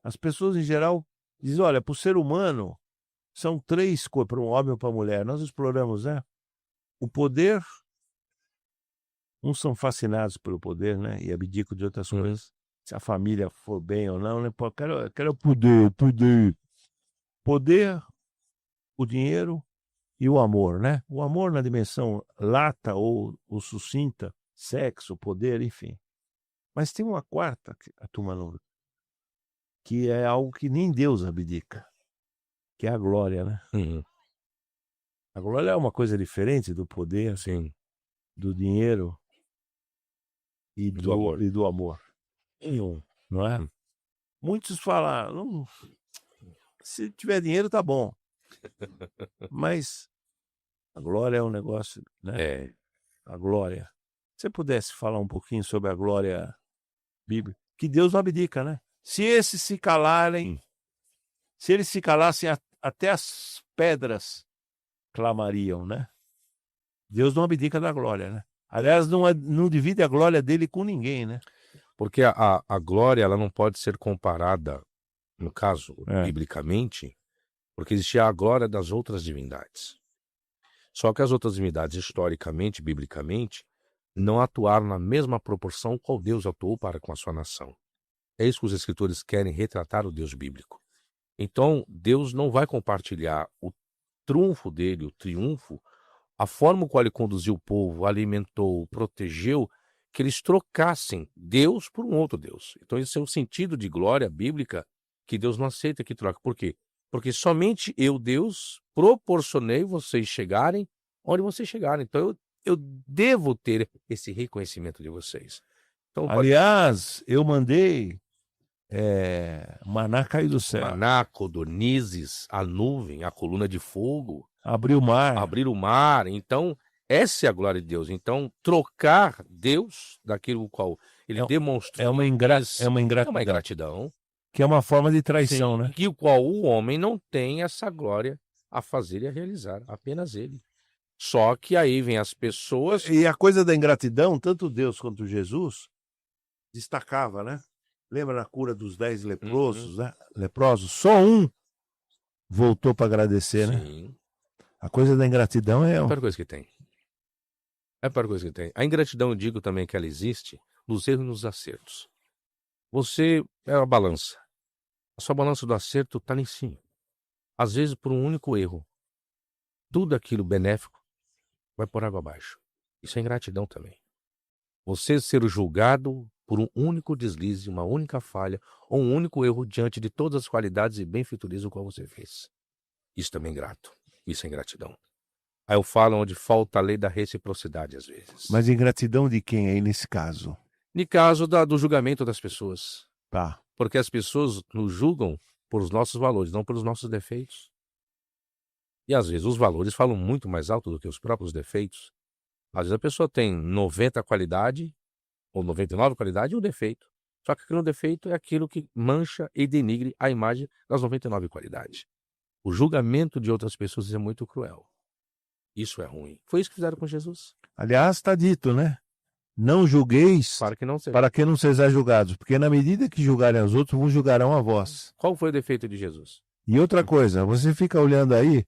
As pessoas em geral dizem: olha, para o ser humano são três coisas, para um homem ou para a mulher. Nós exploramos, né? O poder, uns são fascinados pelo poder, né? E abdicam de outras Uhum. coisas. Se a família for bem ou não, né? Pô, quero poder, poder. Poder, o dinheiro e o amor, né? O amor na dimensão lata ou sucinta, sexo, poder, enfim. Mas tem uma quarta que a turma não, que é algo que nem Deus abdica, que é a glória, né? Uhum. A glória é uma coisa diferente do poder, Sim, do dinheiro e do amor. do amor, não é? Hum. Muitos falam: "Não, se tiver dinheiro tá bom", mas a glória é um negócio, né? É, A glória. Se você pudesse falar um pouquinho sobre a glória bíblica, que Deus não abdica, né? Se esses se calarem, Hum. se eles se calassem, até as pedras clamariam, né? Deus não abdica da glória, né? Aliás, não divide a glória dele com ninguém, né? Porque a glória ela não pode ser comparada, no caso, É. biblicamente, porque existia a glória das outras divindades. Só que as outras divindades, historicamente, biblicamente, não atuaram na mesma proporção qual Deus atuou para com a sua nação. É isso que os escritores querem retratar o Deus bíblico. Então, Deus não vai compartilhar o trunfo dele, o triunfo, a forma qual ele conduziu o povo, alimentou, protegeu, que eles trocassem Deus por um outro Deus. Então, esse é o sentido de glória bíblica que Deus não aceita que troque. Por quê? Porque somente eu, Deus, proporcionei vocês chegarem onde vocês chegaram. Então, eu devo ter esse reconhecimento de vocês. Então, pode Aliás, eu mandei maná cair do céu, maná, codornizes, a nuvem, a coluna de fogo, abrir o mar. abrir o mar. Então, essa é a glória de Deus. Então, trocar Deus daquilo qual ele É, demonstrou é uma é uma ingratidão, ingratidão, que é uma forma de sim, traição, né? que o qual o homem não tem essa glória a fazer e a realizar, apenas ele. Só que aí vem as pessoas. E a coisa da ingratidão, tanto Deus quanto Jesus destacava, né? Lembra na cura dos 10 Uhum, leprosos, né? Leprosos, só um voltou para agradecer, né? sim, A coisa da ingratidão é a pior coisa que tem. É a pior coisa que tem. A ingratidão, eu digo também que ela existe nos erros e nos acertos. Você é uma balança. A sua balança do acerto está lá em cima. Às vezes, por um único erro, tudo aquilo benéfico vai por água abaixo. Isso é ingratidão também. Você ser julgado por um único deslize, uma única falha ou um único erro diante de todas as qualidades e benfeitorias o qual você fez. Isso também é ingrato. Isso é ingratidão. Aí eu falo onde falta a lei da reciprocidade às vezes. Mas ingratidão de quem aí nesse caso? No caso do julgamento das pessoas. Tá. Porque as pessoas nos julgam por os nossos valores, não pelos nossos defeitos. E às vezes os valores falam muito mais alto do que os próprios defeitos. Às vezes a pessoa tem 90 qualidade, ou 99 qualidade e um defeito. Só que aquele defeito é aquilo que mancha e denigre a imagem das 99 qualidades. O julgamento de outras pessoas é muito cruel. Isso é ruim. Foi isso que fizeram com Jesus. Aliás, está dito, né? Não julgueis Para que não seja. para que não sejais julgados, porque na medida que julgarem os outros, vos julgarão a vós. Qual foi o defeito de Jesus? E outra coisa, você fica olhando aí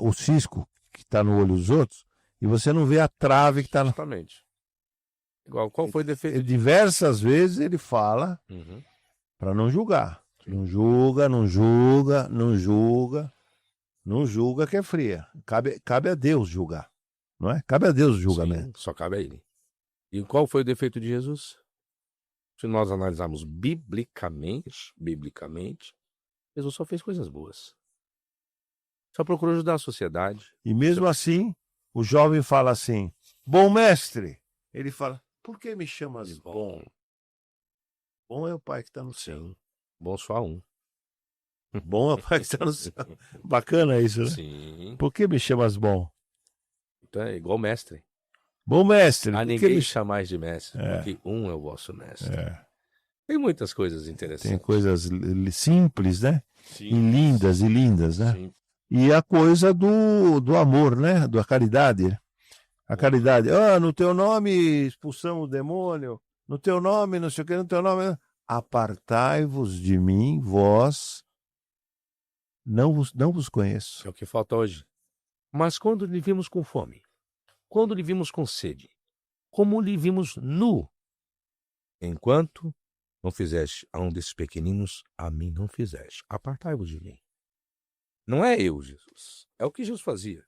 o cisco que está no olho dos outros e você não vê a trave que está no... Justamente. Igual, qual foi o defeito? Diversas vezes ele fala Uhum. para não julgar. Sim. Não julga, não julga, não julga. Não julga que é fria. Cabe a Deus julgar. Não é? Cabe a Deus o julgamento. Sim, só cabe a ele. E qual foi o defeito de Jesus? Se nós analisarmos biblicamente, Jesus só fez coisas boas. Só procura ajudar a sociedade. E mesmo assim, o jovem fala assim: bom mestre. Ele fala: por que me chamas bom? Bom é o Pai que está no céu. Sim. Bom só um. Bom é o Pai que está no céu. Bacana isso, né? Sim. Por que me chamas bom? Então é igual mestre. Bom mestre. A por que ninguém me... chamais de mestre, É. porque um é o vosso mestre. É. Tem muitas coisas Tem interessantes. coisas simples, né? Sim. E lindas, né? Sim. E a coisa do amor, né? Da caridade. A caridade. No teu nome expulsamos o demônio. No teu nome, não sei o que, no teu nome. Apartai-vos de mim, vós não vos conheço. É o que falta hoje. Mas quando lhe vimos com fome, quando lhe vimos com sede, como lhe vimos nu, enquanto não fizeste a um desses pequeninos, a mim não fizeste. Apartai-vos de mim. Não é eu, Jesus. É o que Jesus fazia.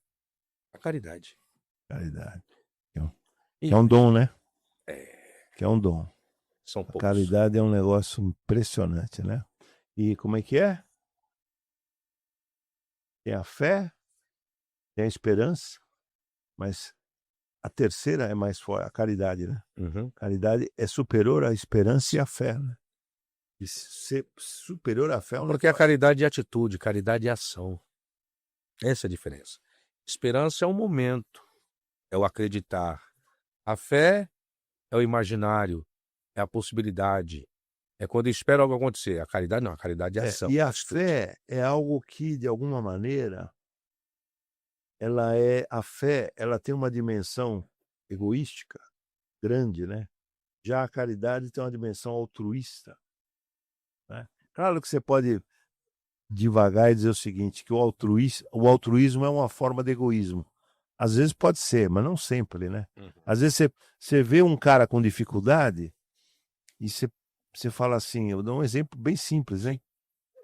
A caridade. Caridade. Que é um dom, né? Que é um dom. São A poucos. caridade é um negócio impressionante, né? E como é que é? Tem a fé, tem a esperança, mas a terceira é mais forte, a caridade, né? Uhum. A caridade é superior à esperança e à fé, né? E ser superior à fé é um Porque a negócio. caridade é atitude, caridade é ação. Essa é a diferença. Esperança é um momento, é o acreditar. A fé é o imaginário, é a possibilidade, é quando eu espero algo acontecer. A caridade não, a caridade é ação. E a atitude. fé é algo que, de alguma maneira, a fé, ela tem uma dimensão egoística grande, né? Já a caridade tem uma dimensão altruísta, né? Claro que você pode devagar e dizer o seguinte, que o altruísmo é uma forma de egoísmo. Às vezes pode ser, mas não sempre, né? Às vezes você vê um cara com dificuldade e você fala assim, eu dou um exemplo bem simples, hein?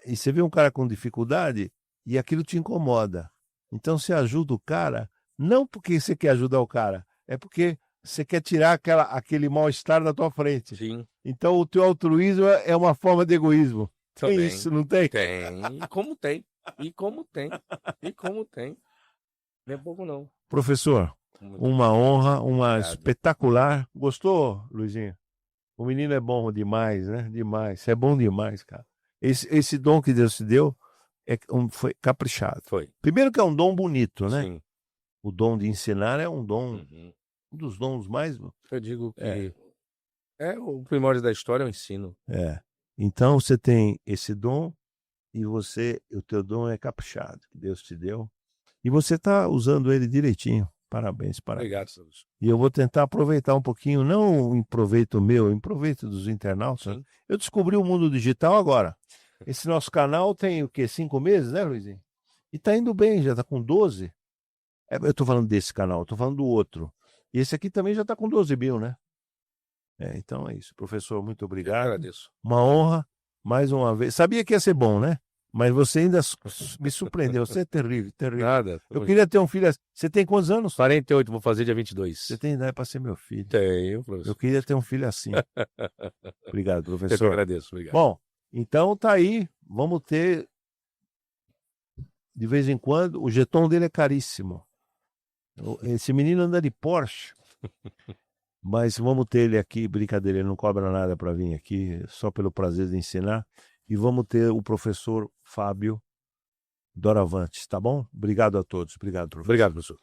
E você vê um cara com dificuldade e aquilo te incomoda. Então você ajuda o cara, não porque você quer ajudar o cara, é porque você quer tirar aquele mal-estar da tua frente. Sim, Então o teu altruísmo é uma forma de egoísmo. Tem também. isso, não tem? Tem. E como tem. E como tem. E como tem. Não é pouco, não. Professor, Muito uma honra, uma obrigado. espetacular. Gostou, Luizinho? O menino é bom demais, né? Demais. Você é bom demais, cara. Esse dom que Deus te deu foi caprichado. Foi. Primeiro que é um dom bonito, né? Sim. O dom de ensinar é um dom, Uhum. um dos dons mais... Eu digo que o primórdio da história é o ensino. Então você tem esse dom e o teu dom é caprichado, que Deus te deu. E você está usando ele direitinho. Parabéns, parabéns. Obrigado, Saulo. E eu vou tentar aproveitar um pouquinho, não em proveito meu, em proveito dos internautas. Sim. Eu descobri o mundo digital agora. Esse nosso canal tem o quê? 5 meses, né, Luizinho? E tá indo bem, já tá com 12. Eu tô falando desse canal, eu tô falando do outro. E esse aqui também já tá com 12 mil, né? Então é isso. Professor, muito Eu obrigado. agradeço. Uma honra, mais uma vez. Sabia que ia ser bom, né? Mas você ainda me surpreendeu. Você é terrível, terrível. Nada. Eu queria ter um filho assim. Você tem quantos anos? 48, vou fazer dia 22. Você tem idade para ser meu filho. Tenho, professor. Eu queria ter um filho assim. Obrigado, Eu que professor. agradeço, obrigado. Bom, então tá aí. Vamos ter, de vez em quando, o jeton dele é caríssimo. Esse menino anda de Porsche. Mas vamos ter ele aqui, brincadeira, ele não cobra nada para vir aqui, só pelo prazer de ensinar. E vamos ter o professor Fábio Doravante, tá bom? Obrigado a todos. Obrigado, professor. Obrigado, professor.